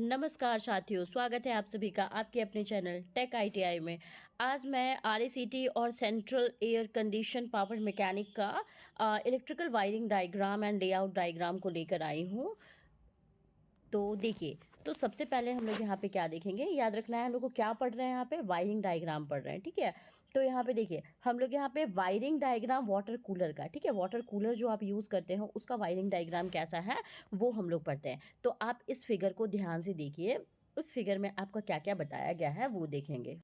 नमस्कार साथियों, स्वागत है आप सभी का आपके अपने चैनल टेक आईटीआई में। आज मैं आरएसीटी और central air condition power mechanic का electrical wiring diagram and layout diagram को लेकर आई हूँ। तो देखिए, तो सबसे पहले हम लोग यहाँ पे क्या देखेंगे, याद रखना है हम लोग को क्या पढ़ रहे हैं, यहाँ पे वायरिंग डायग्राम पढ़ रहे हैं, ठीक है। तो यहाँ पे देखिए हम लोग यहाँ पे वायरिंग डायग्राम वाटर कूलर का, ठीक है, वाटर कूलर जो आप यूज़ करते हो उसका वायरिंग डायग्राम कैसा है वो हम लोग पढ़ते हैं। तो आप इस फिगर को ध्यान से देखिए, उस फिगर में आपका क्या क्या बताया गया है वो देखेंगे।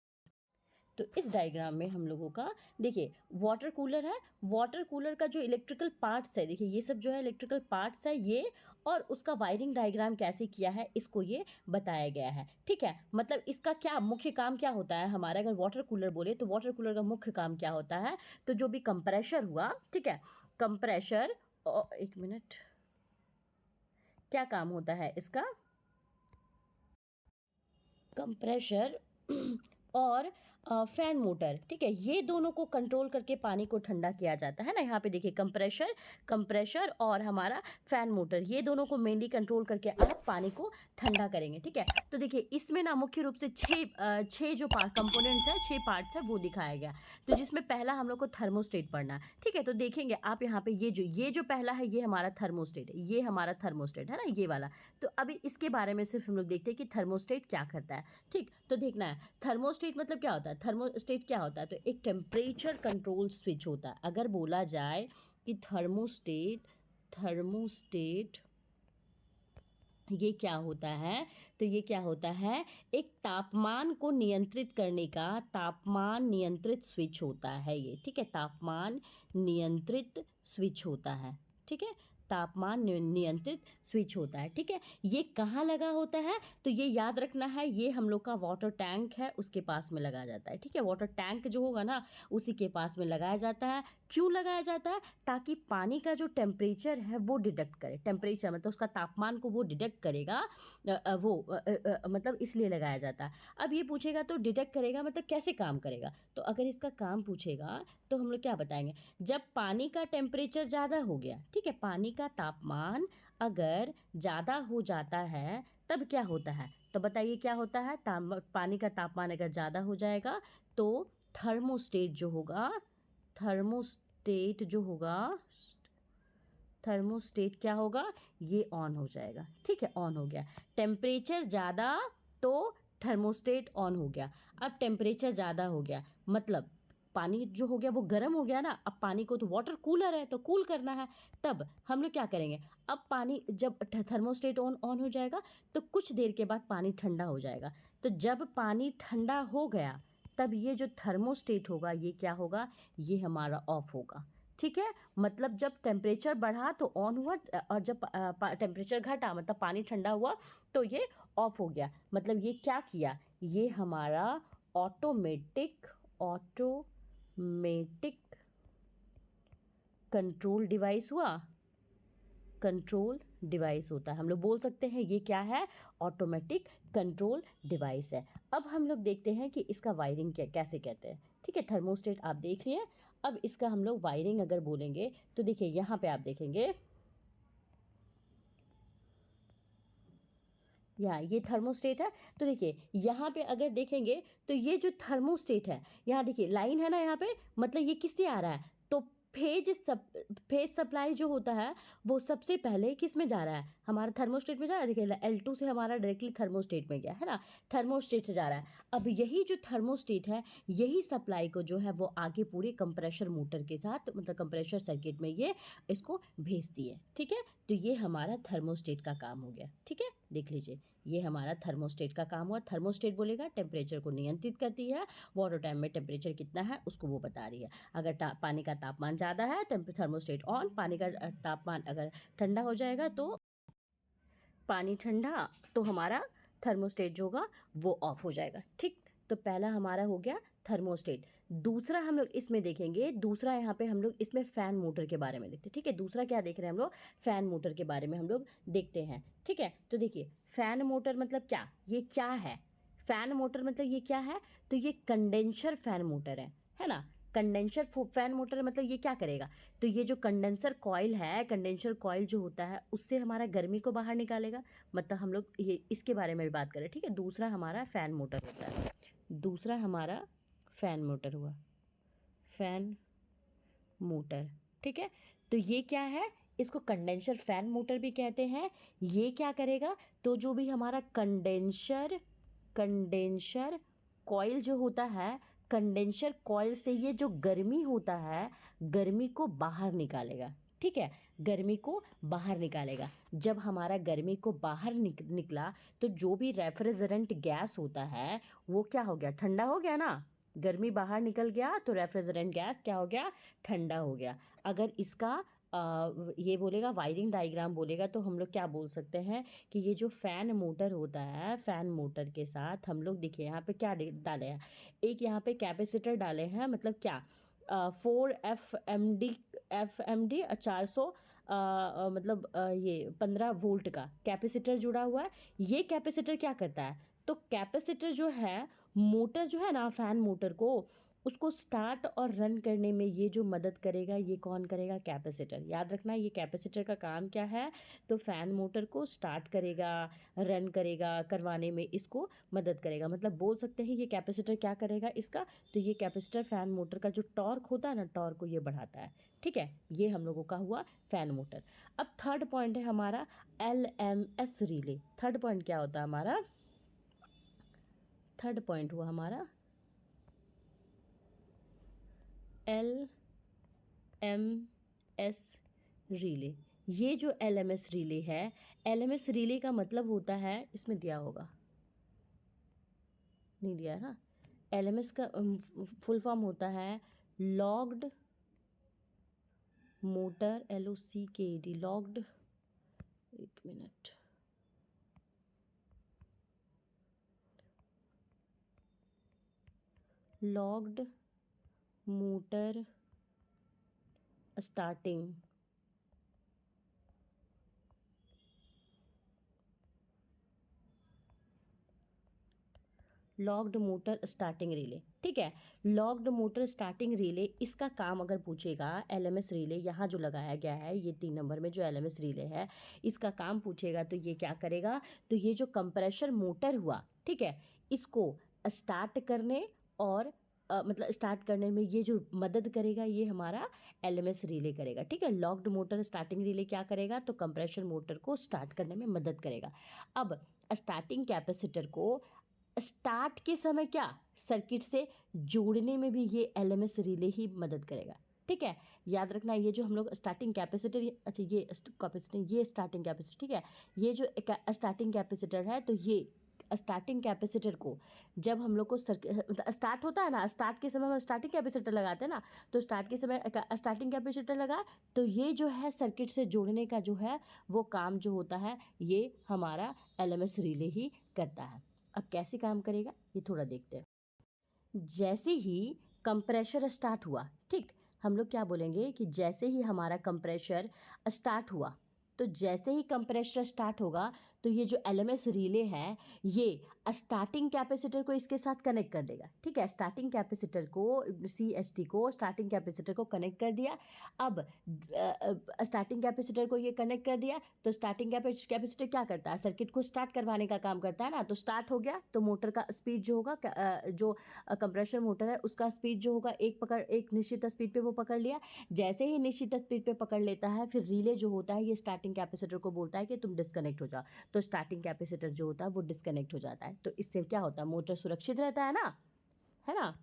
तो इस डायग्राम में हम लोगों का देखिए वाटर कूलर है। वाटर कूलर का जो इलेक्ट्रिकल पार्ट्स है, देखिए ये सब जो है इलेक्ट्रिकल पार्ट्स है ये, और उसका वायरिंग डायग्राम कैसे किया है इसको ये बताया गया है, ठीक है। मतलब इसका क्या मुख्य काम क्या होता है हमारा, अगर वाटर कूलर बोले तो वाटर कूलर का मुख्य काम क्या होता है। तो जो भी कंप्रेशर हुआ, ठीक है, कंप्रेशर, और एक मिनट, क्या काम होता है इसका, कंप्रेशर और फैन मोटर, ठीक है, ये दोनों को कंट्रोल करके पानी को ठंडा किया जाता है ना। यहाँ पे देखिए कंप्रेशर कंप्रेशर और हमारा फैन मोटर, ये दोनों को मेनली कंट्रोल करके आप पानी को ठंडा करेंगे, ठीक है। तो देखिए इसमें ना मुख्य रूप से छः जो कंपोनेंट्स है, 6 पार्ट्स है वो दिखाया गया। तो जिसमें पहला हम लोग को थर्मोस्टेट पढ़ना है, ठीक है। तो देखेंगे आप यहाँ पे ये जो पहला है ये हमारा थर्मोस्टेट है, ये हमारा थर्मोस्टेट है ना, ये वाला। तो अभी इसके बारे में सिर्फ हम लोग देखते हैं कि थर्मोस्टेट क्या करता है, ठीक। तो देखना है थर्मोस्टेट मतलब क्या होता है। थर्मोस्टेट क्या होता है, तो एक टेम्परेचर कंट्रोल स्विच होता है। अगर बोला जाए कि थर्मोस्टेट थर्मोस्टेट ये क्या होता है, तो ये क्या होता है, एक तापमान को नियंत्रित करने का तापमान नियंत्रित स्विच होता है ये, ठीक है, तापमान नियंत्रित स्विच होता है, ठीक है, तापमान नियंत्रित स्विच होता है, ठीक है। ये कहाँ लगा होता है, तो ये याद रखना है, ये हम लोग का वाटर टैंक है उसके पास में लगाया जाता है, ठीक है। वाटर टैंक जो होगा ना उसी के पास में लगाया जाता है। क्यों लगाया जाता है, ताकि पानी का जो टेम्परेचर है वो डिटेक्ट करे, टेम्परेचर मतलब उसका तापमान को वो डिटेक्ट करेगा, मतलब इसलिए लगाया जाता है। अब ये पूछेगा तो डिटेक्ट करेगा मतलब कैसे काम करेगा, तो अगर इसका काम पूछेगा तो हम लोग क्या बताएंगे, जब पानी का टेम्परेचर ज़्यादा हो गया, ठीक है, पानी का तापमान अगर ज़्यादा हो जाता है तब क्या होता है, तो बताइए क्या होता है, पानी का तापमान अगर ज़्यादा हो जाएगा तो थर्मोस्टेट जो होगा, थर्मोस्टेट जो होगा थर्मोस्टेट क्या होगा, ये ऑन हो जाएगा, ठीक है, ऑन हो गया। टेम्परेचर ज़्यादा तो थर्मोस्टेट ऑन हो गया। अब टेम्परेचर ज़्यादा हो गया मतलब पानी जो हो गया वो गर्म हो गया ना, अब पानी को तो वाटर कूलर है तो कूल करना है, तब हम लोग क्या करेंगे, अब पानी जब थर्मोस्टेट ऑन ऑन हो जाएगा तो कुछ देर के बाद पानी ठंडा हो जाएगा। तो जब पानी ठंडा हो गया तब ये जो थर्मोस्टेट होगा ये क्या होगा, ये हमारा ऑफ होगा, ठीक है। मतलब जब टेम्परेचर बढ़ा तो ऑन हुआ, और जब टेम्परेचर घटा मतलब पानी ठंडा हुआ तो ये ऑफ हो गया। मतलब ये क्या किया, ये हमारा ऑटोमेटिक ऑटोमेटिक कंट्रोल डिवाइस हुआ, कंट्रोल डिवाइस होता है, हम लोग बोल सकते हैं ये क्या है, ऑटोमेटिक कंट्रोल डिवाइस है। अब हम लोग देखते हैं कि इसका वायरिंग कैसे कहते हैं, ठीक है। थर्मोस्टेट आप देख लिए, अब इसका हम लोग वायरिंग अगर बोलेंगे तो देखिए यहाँ पे आप देखेंगे, ये थर्मोस्टेट है। तो देखिए यहाँ पे अगर देखेंगे तो ये जो थर्मोस्टेट है, यहाँ देखिए लाइन है ना, यहाँ पे मतलब ये किससे आ रहा है, तो फेज सप्लाई जो होता है वो सबसे पहले किस में जा रहा है, हमारा थर्मोस्टेट में जा रहा है। देखिए L2 से हमारा डायरेक्टली थर्मोस्टेट में गया है ना, थर्मोस्टेट से जा रहा है। अब यही जो थर्मोस्टेट है यही सप्लाई को जो है वो आगे पूरे कंप्रेशर मोटर के साथ मतलब कंप्रेशर सर्किट में ये इसको भेजती है, ठीक है। तो ये हमारा थर्मोस्टेट का काम हो गया, ठीक है। देख लीजिए ये हमारा थर्मोस्टेट का काम हुआ। थर्मोस्टेट बोलेगा टेम्परेचर को नियंत्रित करती है, वाटर टाइम में टेम्परेचर कितना है उसको वो बता रही है। अगर पानी का तापमान ज़्यादा है थर्मोस्टेट ऑन, पानी का तापमान अगर ठंडा हो जाएगा तो पानी ठंडा तो हमारा थर्मोस्टेट जो होगा वो ऑफ हो जाएगा, ठीक। तो पहला हमारा हो गया थर्मोस्टेट। दूसरा हम लोग इसमें देखेंगे, दूसरा यहाँ पे हम लोग इसमें फ़ैन मोटर के बारे में देखते हैं, ठीक है। दूसरा क्या देख रहे हैं हम लोग, फ़ैन मोटर के बारे में हम लोग देखते हैं, ठीक है। तो देखिए फ़ैन मोटर मतलब क्या, ये क्या है, फ़ैन मोटर मतलब ये क्या है, तो ये कंडेंसर फ़ैन मोटर है ना। कंडेंसर फैन मोटर मतलब ये क्या करेगा, तो ये जो कंडेंसर कॉइल है, कंडेंसर कॉइल जो होता है उससे हमारा गर्मी को बाहर निकालेगा, मतलब हम लोग ये इसके बारे में भी बात करें, ठीक है। दूसरा हमारा फैन मोटर होता है, दूसरा हमारा फैन मोटर हुआ, फैन मोटर, ठीक है। तो ये क्या है, इसको कंडेंसर फैन मोटर भी कहते हैं। ये क्या करेगा, तो जो भी हमारा कंडेंसर कॉइल जो होता है, कंडेंसर कॉइल से ये जो गर्मी होता है, गर्मी को बाहर निकालेगा, ठीक है। गर्मी को बाहर निकालेगा। जब हमारा गर्मी को बाहर निकला तो जो भी रेफ्रिजरेंट गैस होता है वो क्या हो गया, ठंडा हो गया ना। गर्मी बाहर निकल गया तो रेफ्रिजरेंट गैस क्या हो गया, ठंडा हो गया। अगर इसका ये बोलेगा वायरिंग डायग्राम बोलेगा तो हम लोग क्या बोल सकते हैं कि ये जो फैन मोटर होता है, फैन मोटर के साथ हम लोग देखिए यहाँ पे क्या डाले हैं, एक यहाँ पे कैपेसिटर डाले हैं, मतलब क्या 4 एफ एम डी 400 मतलब ये 15 वोल्ट का कैपेसिटर जुड़ा हुआ है। ये कैपेसिटर क्या करता है, तो कैपेसिटर जो है, मोटर जो है ना, फैन मोटर को उसको स्टार्ट और रन करने में ये जो मदद करेगा, ये कौन करेगा, कैपेसिटर। याद रखना ये कैपेसिटर का काम क्या है, तो फैन मोटर को स्टार्ट करेगा, रन करेगा, करवाने में इसको मदद करेगा। मतलब बोल सकते हैं ये कैपेसिटर क्या करेगा इसका, तो ये कैपेसिटर फैन मोटर का जो टॉर्क होता है ना, टॉर्क को ये बढ़ाता है, ठीक है। ये हम लोगों का हुआ फैन मोटर। अब थर्ड पॉइंट है हमारा LMS रिले। थर्ड पॉइंट क्या होता है हमारा, थर्ड पॉइंट हुआ हमारा LMS रिले। ये जो LMS रिले है, LMS रिले का मतलब होता है, इसमें दिया होगा, नहीं दिया है ना। LMS का फुल फॉर्म होता है लॉग्ड मोटर, LOCKD, लॉग्ड, एक minute, logged motor starting, locked motor starting relay, ठीक है। लॉक्ड मोटर स्टार्टिंग रिले, इसका काम अगर पूछेगा, LMS रिले यहाँ जो लगाया गया है, ये 3 नंबर में जो LMS रिले है, इसका काम पूछेगा तो ये क्या करेगा, तो ये जो कंप्रेशर मोटर हुआ, ठीक है, इसको स्टार्ट करने और मतलब स्टार्ट करने में ये जो मदद करेगा, ये हमारा LMS रिले करेगा, ठीक है। लॉक्ड मोटर स्टार्टिंग रिले क्या करेगा, तो कंप्रेशर मोटर को स्टार्ट करने में मदद करेगा। अब स्टार्टिंग कैपेसिटर को स्टार्ट के समय क्या, सर्किट से जोड़ने में भी ये LMS रिले ही मदद करेगा, ठीक है। याद रखना ये जो हम लोग स्टार्टिंग कैपेसिटर, अच्छा ये कैपेसिटर, ये स्टार्टिंग कैपेसिटर, ठीक है। ये जो स्टार्टिंग कैपेसिटर है, तो ये स्टार्टिंग कैपेसिटर को जब हम लोग को मतलब स्टार्ट होता है ना, स्टार्ट के समय में स्टार्टिंग कैपेसिटर लगाते हैं ना, तो स्टार्ट के समय स्टार्टिंग कैपेसिटर लगा, तो ये जो है सर्किट से जोड़ने का जो है वो काम जो होता है, ये हमारा LMS रिले ही करता है। अब कैसे काम करेगा ये थोड़ा देखते हैं। जैसे ही कंप्रेशर स्टार्ट हुआ, ठीक, हम लोग क्या बोलेंगे कि जैसे ही हमारा कंप्रेशर स्टार्ट हुआ, तो जैसे ही कंप्रेशर स्टार्ट होगा तो ये जो LMS रिले है, ये स्टार्टिंग कैपेसिटर को इसके साथ कनेक्ट कर देगा, ठीक है। स्टार्टिंग कैपेसिटर को, CST को स्टार्टिंग कैपेसिटर को कनेक्ट कर दिया। अब स्टार्टिंग कैपेसिटर को ये कनेक्ट कर दिया, तो स्टार्टिंग कैपेसिटर क्या करता है, सर्किट को स्टार्ट करवाने का काम करता है ना। तो स्टार्ट हो गया तो मोटर का स्पीड जो होगा, जो कंप्रेशर मोटर है उसका स्पीड जो होगा, एक निश्चित स्पीड पे वो पकड़ लिया। जैसे ही निश्चित स्पीड पे पकड़ लेता है, फिर रिले जो होता है ये स्टार्टिंग कैपेसिटर को बोलता है कि तुम डिस्कनेक्ट हो जाओ, तो स्टार्टिंग कैपेसिटर जो होता है वो डिस्कनेक्ट हो जाता है। तो इससे क्या होता है, मोटर सुरक्षित रहता है ना।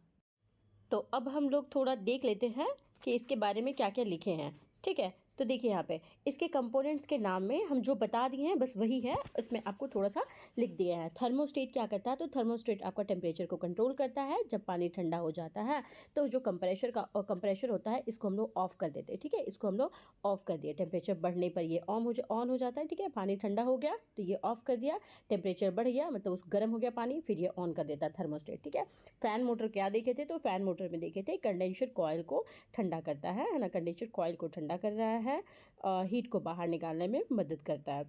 तो अब हम लोग थोड़ा देख लेते हैं कि इसके बारे में क्या क्या लिखे हैं, ठीक है। तो देखिए यहाँ पे इसके कंपोनेंट्स के नाम में हम जो बता दिए हैं बस वही है, इसमें आपको थोड़ा सा लिख दिया है। थर्मोस्टेट क्या करता है, तो थर्मोस्टेट आपका टेम्परेचर को कंट्रोल करता है। जब पानी ठंडा हो जाता है तो जो कंप्रेशर होता है इसको हम लोग ऑफ कर देते हैं, ठीक है। इसको हम लोग ऑफ कर दिए, टेम्परेचर बढ़ने पर ये ऑन हो जाता है, ठीक है। पानी ठंडा हो गया तो ये ऑफ कर दिया, टेम्परेचर बढ़ गया मतलब उस गर्म हो गया पानी, फिर ये ऑन कर देता है थर्मोस्टेट, ठीक है। फैन मोटर क्या देखे थे, तो फैन मोटर में देखे थे कंडेंसर कॉइल को ठंडा करता है ना, कंडेंसर कॉइल को ठंडा कर रहा है, हीट को बाहर निकालने में मदद करता है।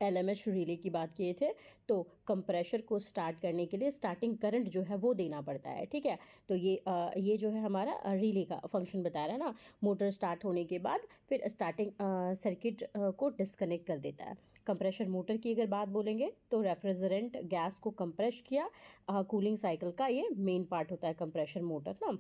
एलएमएस रिले की बात किए थे, तो कंप्रेशर को स्टार्ट करने के लिए स्टार्टिंग करंट जो है वो देना पड़ता है, ठीक है। तो ये जो है हमारा रिले का फंक्शन बता रहा है ना, मोटर स्टार्ट होने के बाद फिर स्टार्टिंग सर्किट को डिस्कनेक्ट कर देता है। कंप्रेशर मोटर की अगर बात बोलेंगे तो रेफ्रिजरेंट गैस को कंप्रेस किया, कूलिंग साइकिल का ये मेन पार्ट होता है कंप्रेशर मोटर ना,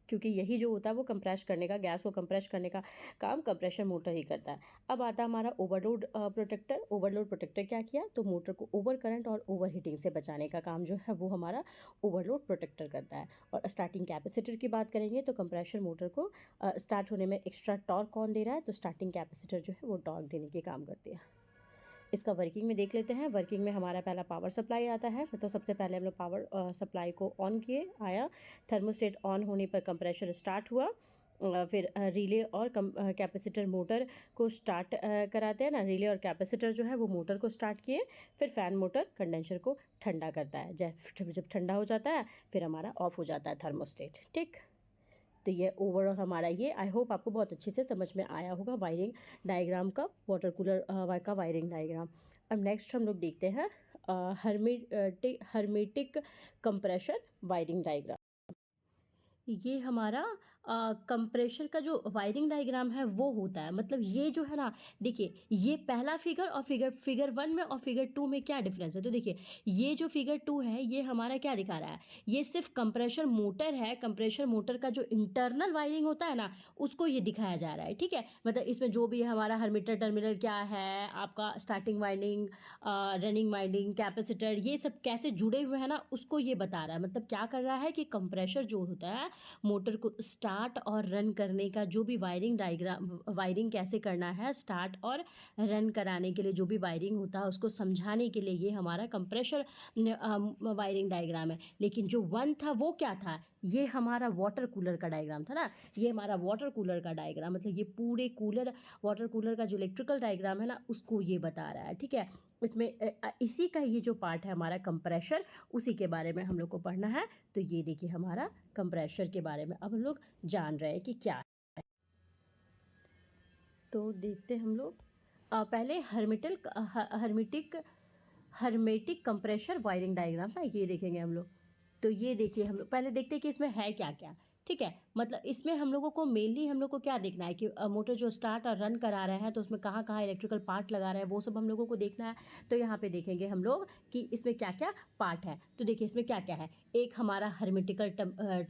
क्योंकि यही जो होता है वो कंप्रेस करने का, गैस को कंप्रेस करने का काम कंप्रेशर मोटर ही करता है। अब आता है हमारा ओवरलोड प्रोटेक्टर। ओवरलोड प्रोटेक्टर क्या किया, तो मोटर को ओवर करंट और ओवर हीटिंग से बचाने का काम जो है वो हमारा ओवरलोड प्रोटेक्टर करता है। और स्टार्टिंग कैपेसिटर की बात करेंगे तो कंप्रेशर मोटर को स्टार्ट होने में एक्स्ट्रा टॉर्क कौन दे रहा है, तो स्टार्टिंग कैपेसिटर जो है वो टॉर्क देने के काम करती है। इसका वर्किंग में देख लेते हैं। वर्किंग में हमारा पहला पावर सप्लाई आता है, मतलब सबसे पहले हम लोग पावर सप्लाई को ऑन किए, आया थर्मोस्टेट ऑन होने पर कंप्रेशर स्टार्ट हुआ। फिर रिले और कैपेसिटर मोटर को स्टार्ट कराते हैं ना, रिले और कैपेसिटर जो है वो मोटर को स्टार्ट किए। फिर फैन मोटर कंडेंसर को ठंडा करता है, जब ठंडा हो जाता है फिर हमारा ऑफ हो जाता है थर्मोस्टेट, ठीक। तो ये ओवरऑल हमारा ये, आई होप आपको बहुत अच्छे से समझ में आया होगा वायरिंग डायग्राम का, वाटर कूलर का वायरिंग डायग्राम। अब नेक्स्ट हम लोग देखते हैं हर्मेटिक कंप्रेशर वायरिंग डायग्राम। ये हमारा कंप्रेशर का जो वायरिंग डायग्राम है वो होता है, मतलब ये जो है ना, देखिए ये पहला फिगर और फिगर 1 में और फिगर 2 में क्या डिफरेंस है। तो देखिए ये जो फिगर 2 है ये हमारा क्या दिखा रहा है, ये सिर्फ कंप्रेशर मोटर है, कंप्रेशर मोटर का जो इंटरनल वायरिंग होता है ना उसको ये दिखाया जा रहा है, ठीक है। मतलब इसमें जो भी हमारा हर्मीटर टर्मिनल क्या है, आपका starting winding, running winding, capacitor, ये सब कैसे जुड़े हुए हैं ना उसको ये बता रहा है। मतलब क्या कर रहा है कि कंप्रेशर जो होता है मोटर को स्टार्ट और रन करने का, जो भी वायरिंग डायग्राम, वायरिंग कैसे करना है स्टार्ट और रन कराने के लिए जो भी वायरिंग होता है उसको समझाने के लिए ये हमारा कंप्रेशर वायरिंग डायग्राम है। लेकिन जो 1 था वो क्या था, ये हमारा वाटर कूलर का डायग्राम था ना, ये हमारा वाटर कूलर का डायग्राम, मतलब ये पूरे कूलर, वाटर कूलर का जो इलेक्ट्रिकल डायग्राम है ना उसको ये बता रहा है, ठीक है। इसमें इसी का ये जो पार्ट है हमारा कंप्रेशर, उसी के बारे में हम लोग को पढ़ना है। तो ये देखिए हमारा कंप्रेशर के बारे में अब हम लोग जान रहे हैं कि क्या है। तो देखते हैं हम लोग पहले हर्मेटिक कंप्रेशर वायरिंग डायग्राम है, ये देखेंगे हम लोग। तो ये देखिए हम लोग पहले देखते हैं कि इसमें है क्या क्या, ठीक है। मतलब इसमें हम लोगों को मेनली हम लोग को क्या देखना है कि मोटर जो स्टार्ट और रन करा रहे हैं तो उसमें कहाँ कहाँ इलेक्ट्रिकल पार्ट लगा रहे हैं वो सब हम लोगों को देखना है। तो यहाँ पे देखेंगे हम लोग कि इसमें क्या क्या पार्ट है। तो देखिए इसमें क्या क्या है, एक हमारा हर्मेटिकल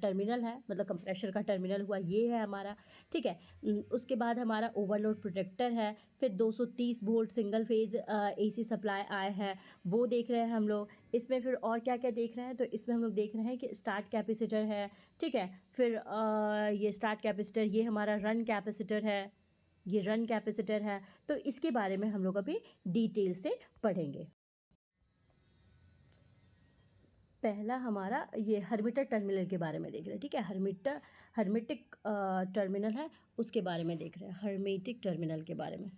टर्मिनल है, मतलब कंप्रेशर का टर्मिनल हुआ ये है हमारा, ठीक है। उसके बाद हमारा ओवरलोड प्रोटेक्टर है, फिर 230 volt single phase AC supply आए हैं वो देख रहे हैं हम लोग। इसमें फिर और क्या क्या देख रहे हैं, तो इसमें हम लोग देख रहे हैं कि स्टार्ट कैपेसिटर है, ठीक है। फिर ये स्टार्ट कैपेसिटर, ये हमारा रन कैपेसिटर है, ये रन कैपेसिटर है। तो इसके बारे में हम लोग अभी डिटेल से पढ़ेंगे। पहला हमारा ये हर्मीटर टर्मिनल के बारे में देख रहे हैं, ठीक है। हर्मेटिक टर्मिनल है उसके बारे में देख रहे हैं, हर्मेटिक टर्मिनल के बारे में,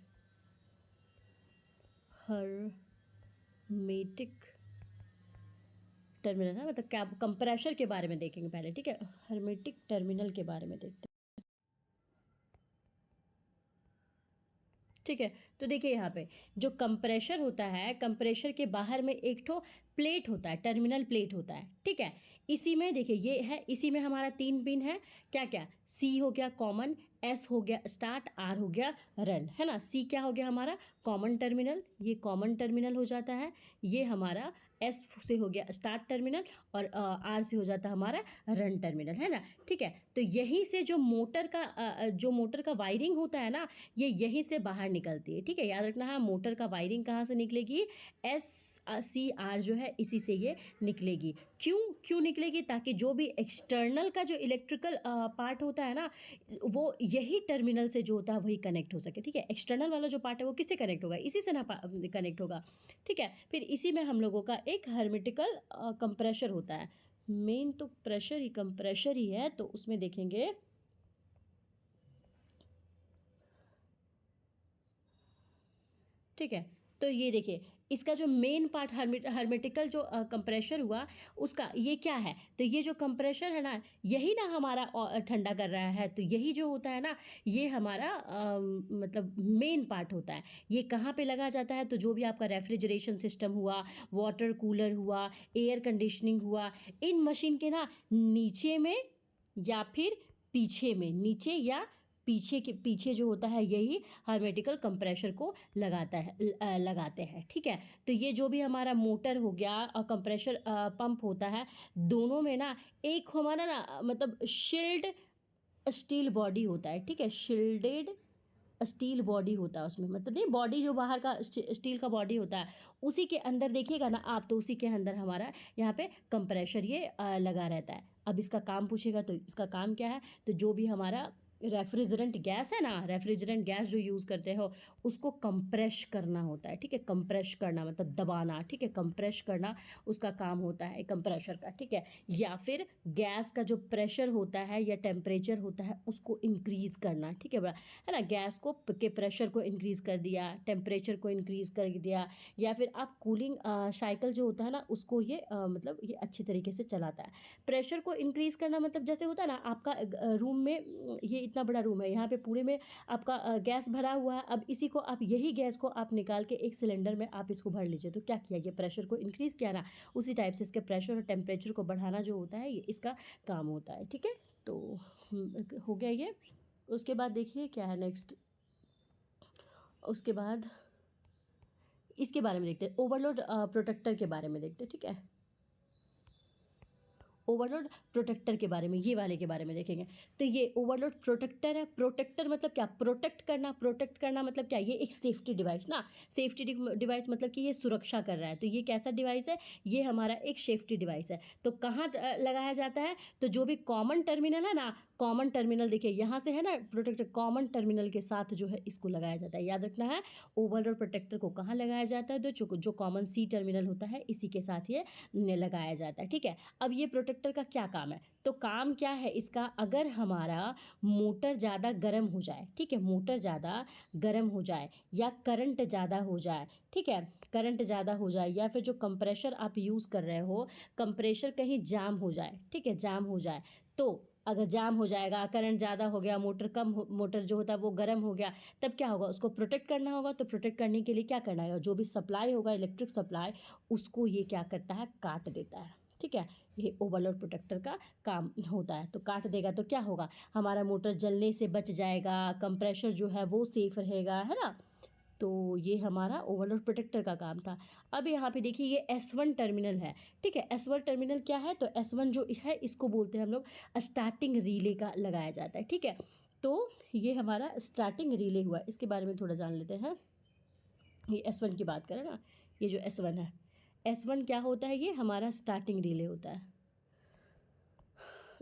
हर्मेटिक टर्मिनल है, मतलब क्या कंप्रेशर के बारे में देखेंगे पहले, ठीक है। हर्मेटिक टर्मिनल के बारे में देखते हैं, ठीक है। तो देखिए यहाँ पे जो कंप्रेशर होता है, कंप्रेशर के बाहर में एक ठो प्लेट होता है, टर्मिनल प्लेट होता है, ठीक है। इसी में देखिए ये है, इसी में हमारा 3 पिन है, क्या क्या, सी हो गया कॉमन, एस हो गया स्टार्ट, आर हो गया रन, है ना। सी क्या हो गया हमारा कॉमन टर्मिनल, ये कॉमन टर्मिनल हो जाता है। ये हमारा एस से हो गया स्टार्ट टर्मिनल, और आर से हो जाता है हमारा रन टर्मिनल, है ना, ठीक है। तो यहीं से जो मोटर का वायरिंग होता है ना, ये यहीं से बाहर निकलती है, ठीक है। याद रखना है मोटर का वायरिंग कहाँ से निकलेगी, एस सी आर जो है इसी से ये निकलेगी। क्यों क्यों निकलेगी, ताकि जो भी एक्सटर्नल का जो इलेक्ट्रिकल पार्ट होता है ना वो यही टर्मिनल से जो होता है वही कनेक्ट हो सके, ठीक है। एक्सटर्नल वाला जो पार्ट है वो किससे कनेक्ट होगा, इसी से ना कनेक्ट होगा, ठीक है। फिर इसी में हम लोगों का एक हर्मेटिकल कंप्रेशर होता है, मेन तो प्रेशर ही कंप्रेशर ही है, तो उसमें देखेंगे, ठीक है। तो ये देखिए इसका जो मेन पार्ट हर्मेटिकल जो कंप्रेशर हुआ उसका ये क्या है, तो ये जो कंप्रेशर है ना यही ना हमारा ठंडा कर रहा है, तो यही जो होता है ना ये हमारा मतलब मेन पार्ट होता है। ये कहाँ पे लगा जाता है, तो जो भी आपका रेफ्रिजरेशन सिस्टम हुआ, वाटर कूलर हुआ, एयर कंडीशनिंग हुआ, इन मशीन के ना नीचे में या फिर पीछे में, नीचे या पीछे के पीछे जो होता है यही हर्मेटिकल कंप्रेशर को लगाते हैं। ठीक है, तो ये जो भी हमारा मोटर हो गया और कंप्रेशर पंप होता है, दोनों में ना एक हमारा ना मतलब शील्ड स्टील बॉडी होता है। ठीक है, शील्डेड स्टील बॉडी होता है उसमें, मतलब नहीं बॉडी जो बाहर का स्टील का बॉडी होता है उसी के अंदर देखिएगा ना आप, तो उसी के अंदर हमारा यहाँ पे कंप्रेशर ये लगा रहता है। अब इसका काम पूछेगा तो इसका काम क्या है, तो जो भी हमारा रेफ्रिजरेंट गैस है ना, रेफ्रिजरेंट गैस जो यूज़ करते हो उसको कंप्रेश करना होता है। ठीक है, कंप्रेश करना मतलब दबाना। ठीक है, कंप्रेश करना उसका काम होता है कंप्रेशर का। ठीक है, या फिर गैस का जो प्रेशर होता है या टेम्परेचर होता है उसको इंक्रीज़ करना। ठीक है ना, गैस को के प्रेशर को इंक्रीज़ कर दिया, टेम्परेचर को इंक्रीज़ कर दिया, या फिर आप कूलिंग साइकिल जो होता है ना उसको ये मतलब ये अच्छे तरीके से चलाता है। प्रेशर को इंक्रीज़ करना मतलब जैसे होता है ना आपका रूम में ये इतना बड़ा रूम है, यहाँ पे पूरे में आपका गैस भरा हुआ है। अब इसी को आप यही गैस को आप निकाल के एक सिलेंडर में आप इसको भर लीजिए, तो क्या किया, ये प्रेशर को इंक्रीज़ किया ना, उसी टाइप से इसके प्रेशर और टेम्परेचर को बढ़ाना जो होता है ये इसका काम होता है। ठीक है, तो हो गया ये। उसके बाद देखिए क्या है नेक्स्ट, उसके बाद इसके बारे में देखते हैं, ओवरलोड प्रोटेक्टर के बारे में देखते हैं। ठीक है, ओवरलोड प्रोटेक्टर के बारे में, ये वाले के बारे में देखेंगे। तो ये ओवरलोड प्रोटेक्टर है। प्रोटेक्टर मतलब क्या, प्रोटेक्ट करना। प्रोटेक्ट करना मतलब क्या, ये एक सेफ्टी डिवाइस ना, सेफ्टी डिवाइस मतलब कि ये सुरक्षा कर रहा है, तो ये कैसा डिवाइस है, ये हमारा एक सेफ्टी डिवाइस है। तो कहाँ लगाया जाता है, तो जो भी कॉमन टर्मिनल है ना, कॉमन टर्मिनल देखिए यहाँ से है ना प्रोटेक्टर, कॉमन टर्मिनल के साथ जो है इसको लगाया जाता है। याद रखना है ओवरलोड प्रोटेक्टर को कहाँ लगाया जाता है, तो जो कॉमन सी टर्मिनल होता है इसी के साथ ये लगाया जाता है। ठीक है, अब ये प्रोटेक्टर का क्या काम है, तो काम क्या है इसका, अगर हमारा मोटर ज़्यादा गर्म हो जाए, ठीक है, मोटर ज़्यादा गर्म हो जाए या करंट ज़्यादा हो जाए, ठीक है, करंट ज़्यादा हो जाए, या फिर जो कंप्रेशर आप यूज़ कर रहे हो कंप्रेशर कहीं जाम हो जाए, ठीक है, जाम हो जाए, तो अगर जाम हो जाएगा, करंट ज़्यादा हो गया, मोटर जो होता है वो गर्म हो गया, तब क्या होगा, उसको प्रोटेक्ट करना होगा। तो प्रोटेक्ट करने के लिए क्या करना है, जो भी सप्लाई होगा इलेक्ट्रिक सप्लाई उसको ये क्या करता है, काट देता है। ठीक है, ये ओवरलोड प्रोटेक्टर का काम होता है। तो काट देगा तो क्या होगा, हमारा मोटर जलने से बच जाएगा, कंप्रेशर जो है वो सेफ रहेगा, है ना। तो ये हमारा ओवरलोड प्रोटेक्टर का काम था। अब यहाँ पे देखिए ये S1 टर्मिनल है। ठीक है, S1 टर्मिनल क्या है, तो S1 जो है इसको बोलते हैं हम लोग स्टार्टिंग रिले का लगाया जाता है। ठीक है, तो ये हमारा स्टार्टिंग रिले हुआ, इसके बारे में थोड़ा जान लेते हैं। ये S1 की बात करें ना, ये जो S1 है, S1 क्या होता है, ये हमारा स्टार्टिंग रिले होता है,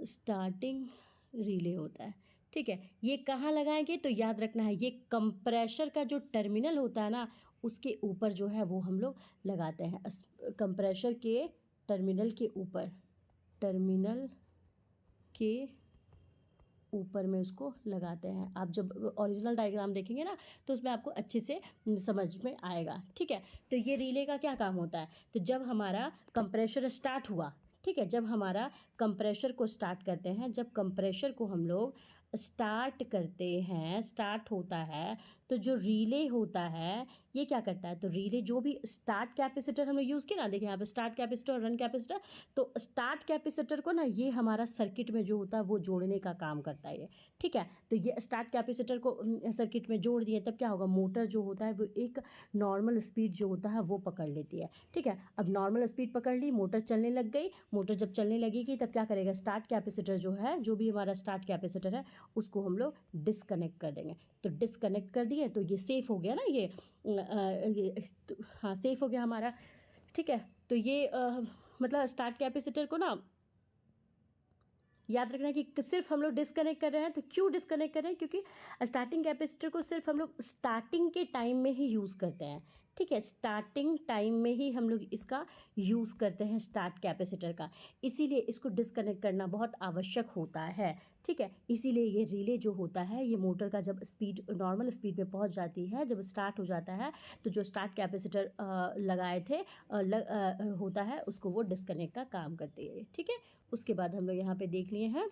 स्टार्टिंग रिले होता है। ठीक है, ये कहाँ लगाएंगे, तो याद रखना है ये कंप्रेशर का जो टर्मिनल होता है ना उसके ऊपर जो है वो हम लोग लगाते हैं, कंप्रेशर के टर्मिनल के ऊपर, टर्मिनल के ऊपर में उसको लगाते हैं। आप जब ओरिजिनल डायग्राम देखेंगे ना तो उसमें आपको अच्छे से समझ में आएगा। ठीक है, तो ये रिले का क्या काम होता है, तो जब हमारा कंप्रेशर स्टार्ट हुआ, ठीक है, जब हमारा कंप्रेशर को स्टार्ट करते हैं, जब कंप्रेशर को हम लोग स्टार्ट करते हैं, स्टार्ट होता है, तो जो रिले होता है ये क्या करता है, तो रिले जो भी स्टार्ट कैपेसिटर हमने यूज़ किया ना, देखिए यहाँ पे स्टार्ट कैपेसिटर और रन कैपेसिटर, तो स्टार्ट कैपेसिटर को ना ये हमारा सर्किट में जो होता है वो जोड़ने का काम करता है ये। ठीक है, तो ये स्टार्ट कैपेसिटर को सर्किट में जोड़ दिए, तब क्या होगा, मोटर जो होता है वो एक नॉर्मल स्पीड जो होता है वो पकड़ लेती है। ठीक है, अब नॉर्मल स्पीड पकड़ ली, मोटर चलने लग गई, मोटर जब चलने लगेगी तब क्या करेगा, स्टार्ट कैपेसिटर जो है, जो भी हमारा स्टार्ट कैपेसिटर है उसको हम लोग डिस्कनेक्ट कर देंगे। तो डिस्कनेक्ट कर दिए तो ये सेफ़ हो गया ना, ये तो हाँ सेफ़ हो गया हमारा। ठीक है, तो ये मतलब स्टार्ट कैपेसिटर को ना याद रखना कि सिर्फ हम लोग डिस्कनेक्ट कर रहे हैं, तो क्यों डिस्कनेक्ट कर रहे हैं, क्योंकि स्टार्टिंग कैपेसिटर को सिर्फ हम लोग स्टार्टिंग के टाइम में ही यूज़ करते हैं, ठीक है, स्टार्टिंग टाइम में ही हम लोग इसका यूज़ करते हैं स्टार्ट कैपेसिटर का, इसीलिए इसको डिस्कनेक्ट करना बहुत आवश्यक होता है, ठीक है। इसीलिए ये रिले जो होता है, ये मोटर का जब स्पीड नॉर्मल स्पीड पे पहुंच जाती है, जब स्टार्ट हो जाता है, तो जो स्टार्ट कैपेसिटर लगाए थे होता है, उसको वो डिस्कनेक्ट का काम करती है, ठीक है। उसके बाद हम लोग यहाँ पे देख लिए हैं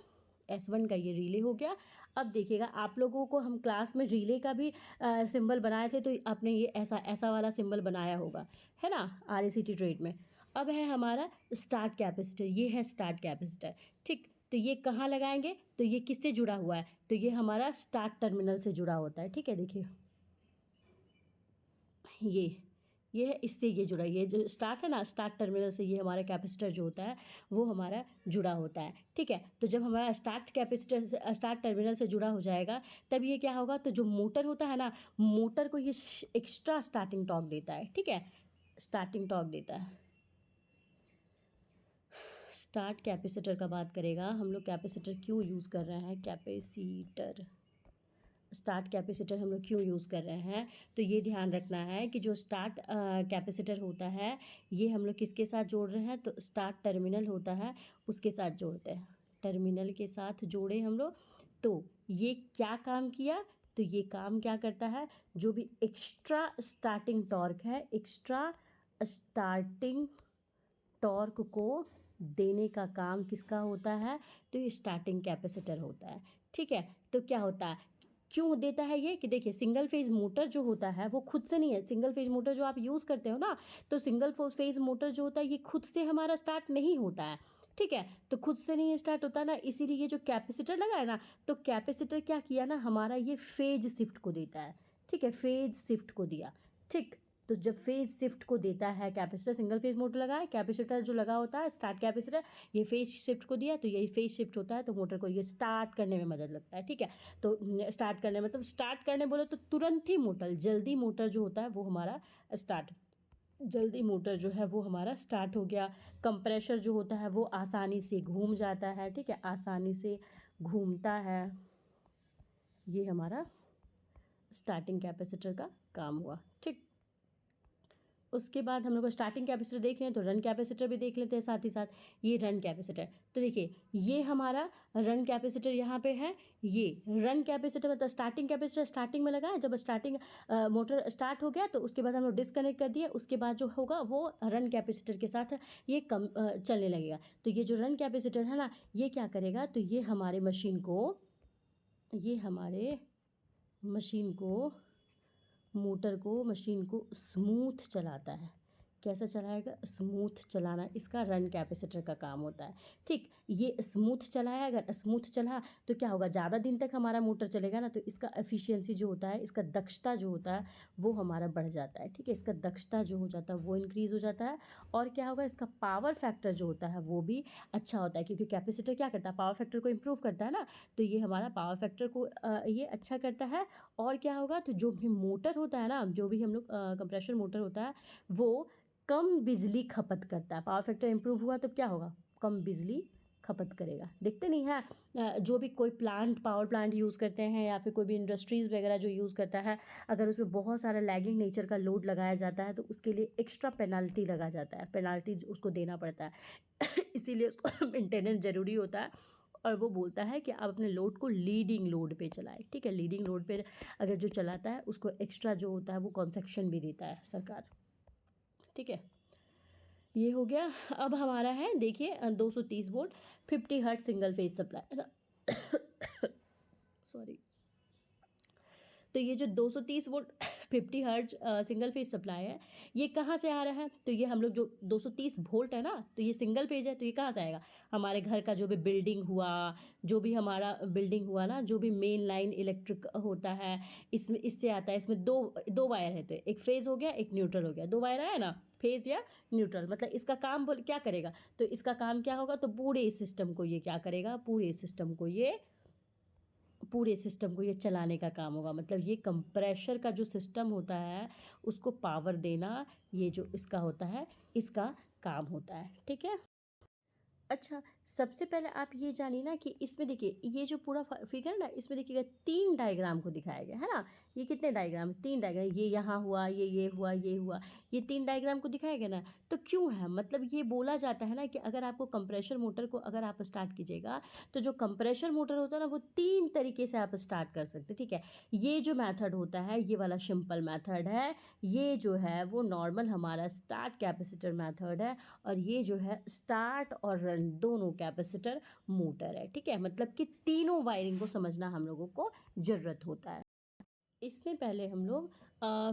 S1 का ये रिले हो गया। अब देखिएगा, आप लोगों को हम क्लास में रिले का भी सिंबल बनाए थे, तो आपने ये ऐसा ऐसा वाला सिंबल बनाया होगा, है ना, RACT ट्रेड में। अब है हमारा स्टार्ट कैपेसिटर, ये है स्टार्ट कैपेसिटर, ठीक। तो ये कहाँ लगाएंगे, तो ये किससे जुड़ा हुआ है, तो ये हमारा स्टार्ट टर्मिनल से जुड़ा होता है, ठीक है। देखिए ये है, इससे ये जुड़ा, ये जो स्टार्ट है ना, स्टार्ट टर्मिनल से ये हमारा कैपेसिटर जो होता है वो हमारा जुड़ा होता है, ठीक है। तो जब हमारा स्टार्ट कैपेसिटर से स्टार्ट टर्मिनल से जुड़ा हो जाएगा, तब ये क्या होगा, तो जो मोटर होता है ना, मोटर को ये एक्स्ट्रा स्टार्टिंग टॉर्क देता है, ठीक है, स्टार्टिंग टॉर्क देता है। स्टार्ट कैपेसिटर का बात करेगा हम लोग, कैपेसिटर क्यों यूज़ कर रहे हैं, कैपेसिटर स्टार्ट कैपेसिटर हम लोग क्यों यूज़ कर रहे हैं, तो ये ध्यान रखना है कि जो स्टार्ट कैपेसिटर होता है, ये हम लोग किसके साथ जोड़ रहे हैं, तो स्टार्ट टर्मिनल होता है उसके साथ जोड़ते हैं, टर्मिनल के साथ जोड़े हम लोग। तो ये क्या काम किया, तो ये काम क्या करता है, जो भी एक्स्ट्रा स्टार्टिंग टॉर्क है, एक्स्ट्रा स्टार्टिंग टॉर्क को देने का काम किसका होता है, तो ये स्टार्टिंग कैपेसिटर होता है, ठीक है। तो क्या होता है, क्यों देता है ये, कि देखिए सिंगल फेज मोटर जो होता है वो खुद से नहीं है, सिंगल फेज मोटर जो आप यूज़ करते हो ना, तो सिंगल फेज मोटर जो होता है ये खुद से हमारा स्टार्ट नहीं होता है, ठीक है। तो खुद से नहीं स्टार्ट होता ना, इसीलिए ये जो कैपेसिटर लगा है ना, तो कैपेसिटर क्या किया ना, हमारा ये फेज शिफ्ट को देता है, ठीक है, फेज शिफ्ट को दिया, ठीक। तो जब फेज शिफ्ट को देता है कैपेसिटर, सिंगल फेज मोटर लगा है, कैपेसिटर जो लगा होता है स्टार्ट कैपेसिटर, ये फेज शिफ्ट को दिया, तो ये फेज शिफ्ट होता है, तो मोटर को ये स्टार्ट करने में मदद लगता है, ठीक है। तो स्टार्ट करने मतलब स्टार्ट करने बोले तो तुरंत ही मोटर, जल्दी मोटर जो होता है वो हमारा स्टार्ट, जल्दी मोटर जो है वो हमारा स्टार्ट हो गया। कंप्रेशर जो होता है वो आसानी से घूम जाता है, ठीक है, आसानी से घूमता है। ये हमारा स्टार्टिंग कैपेसिटर का काम हुआ, ठीक। उसके बाद हम लोग को स्टार्टिंग कैपेसिटर देख लें, तो रन कैपेसिटर भी देख लेते हैं साथ ही साथ। ये रन कैपेसिटर, तो देखिए ये हमारा रन कैपेसिटर यहाँ पे है, ये रन कैपेसिटर मतलब स्टार्टिंग कैपेसिटर स्टार्टिंग में लगा है, जब स्टार्टिंग मोटर स्टार्ट हो गया तो उसके बाद हम लोग डिस्कनेक्ट कर दिए, उसके बाद जो होगा वो रन कैपेसिटर के साथ ये चलने लगेगा। तो ये जो रन कैपेसिटर है ना, ये क्या करेगा, तो ये हमारे मशीन को मशीन को स्मूथ चलाता है। कैसा चलाएगा, स्मूथ चलाना इसका रन कैपेसिटर का काम होता है, ठीक। ये स्मूथ चलाया, अगर स्मूथ चला तो क्या होगा, ज़्यादा दिन तक हमारा मोटर चलेगा ना, तो इसका एफिशिएंसी जो होता है, इसका दक्षता जो होता है वो हमारा बढ़ जाता है, ठीक है, इसका दक्षता जो हो जाता है वो इंक्रीज़ हो जाता है। और क्या होगा, इसका पावर फैक्टर जो होता है वो भी अच्छा होता है, क्योंकि कैपेसिटर क्या करता है, पावर फैक्टर को इम्प्रूव करता है ना, तो ये हमारा पावर फैक्टर को ये अच्छा करता है। और क्या होगा, तो जो भी मोटर होता है ना, जो भी हम लोग कंप्रेशर मोटर होता है वो कम बिजली खपत करता है। पावर फैक्टर इंप्रूव हुआ तो क्या होगा, कम बिजली खपत करेगा। देखते नहीं है, जो भी कोई प्लांट, पावर प्लांट यूज़ करते हैं या फिर कोई भी इंडस्ट्रीज़ वगैरह जो यूज़ करता है, अगर उसमें बहुत सारा लैगिंग नेचर का लोड लगाया जाता है तो उसके लिए एक्स्ट्रा पेनाल्टी लगा जाता है, पेनाल्टी उसको देना पड़ता है इसीलिए उसको मेंटेनेंस ज़रूरी होता है। और वो बोलता है कि आप अपने लोड को लीडिंग लोड पे चलाएं, ठीक है, लीडिंग लोड पे अगर जो चलाता है उसको एक्स्ट्रा जो होता है वो कंसेक्शन भी देता है सरकार, ठीक है। ये हो गया। अब हमारा है देखिए 230 volt 50 hertz single phase supply, sorry. तो ये जो 230 volt 50 hertz single phase supply है, ये कहाँ से आ रहा है, तो ये हम लोग जो 230 वोल्ट है ना, तो ये सिंगल फेज है, तो ये कहाँ से आएगा, हमारे घर का जो भी बिल्डिंग हुआ, जो भी हमारा बिल्डिंग हुआ ना, जो भी मेन लाइन इलेक्ट्रिक होता है, इसमें इससे आता है। इसमें दो दो वायर है, तो एक फेज हो गया, एक न्यूट्रल हो गया, दो वायर है ना, फेज या न्यूट्रल। मतलब इसका काम क्या करेगा, तो इसका काम क्या होगा, तो पूरे सिस्टम को ये क्या करेगा, पूरे सिस्टम को ये चलाने का काम होगा। मतलब ये कंप्रेशर का जो सिस्टम होता है उसको पावर देना, ये जो इसका होता है इसका काम होता है, ठीक है। अच्छा, सबसे पहले आप ये जानिए ना कि इसमें देखिए ये जो पूरा फिगर ना इसमें देखिएगा 3 डायग्राम को दिखाया गया है ना। ये कितने डायग्राम, 3 डायग्राम, ये यहाँ हुआ, ये हुआ, ये हुआ, ये 3 डायग्राम को दिखाया गया ना। तो क्यों है, मतलब ये बोला जाता है ना कि अगर आपको कंप्रेशर मोटर को अगर आप स्टार्ट कीजिएगा तो जो कंप्रेशर मोटर होता है ना वो 3 तरीके से आप स्टार्ट कर सकते हैं, ठीक है। ये जो मेथड होता है ये वाला सिंपल मेथड है, ये जो है वो नॉर्मल हमारा स्टार्ट कैपेसिटर मेथड है, और ये जो है स्टार्ट और रन दोनों कैपेसिटर मोटर है, ठीक है। मतलब कि तीनों वायरिंग को समझना हम लोगों को ज़रूरत होता है। इसमें पहले हम लोग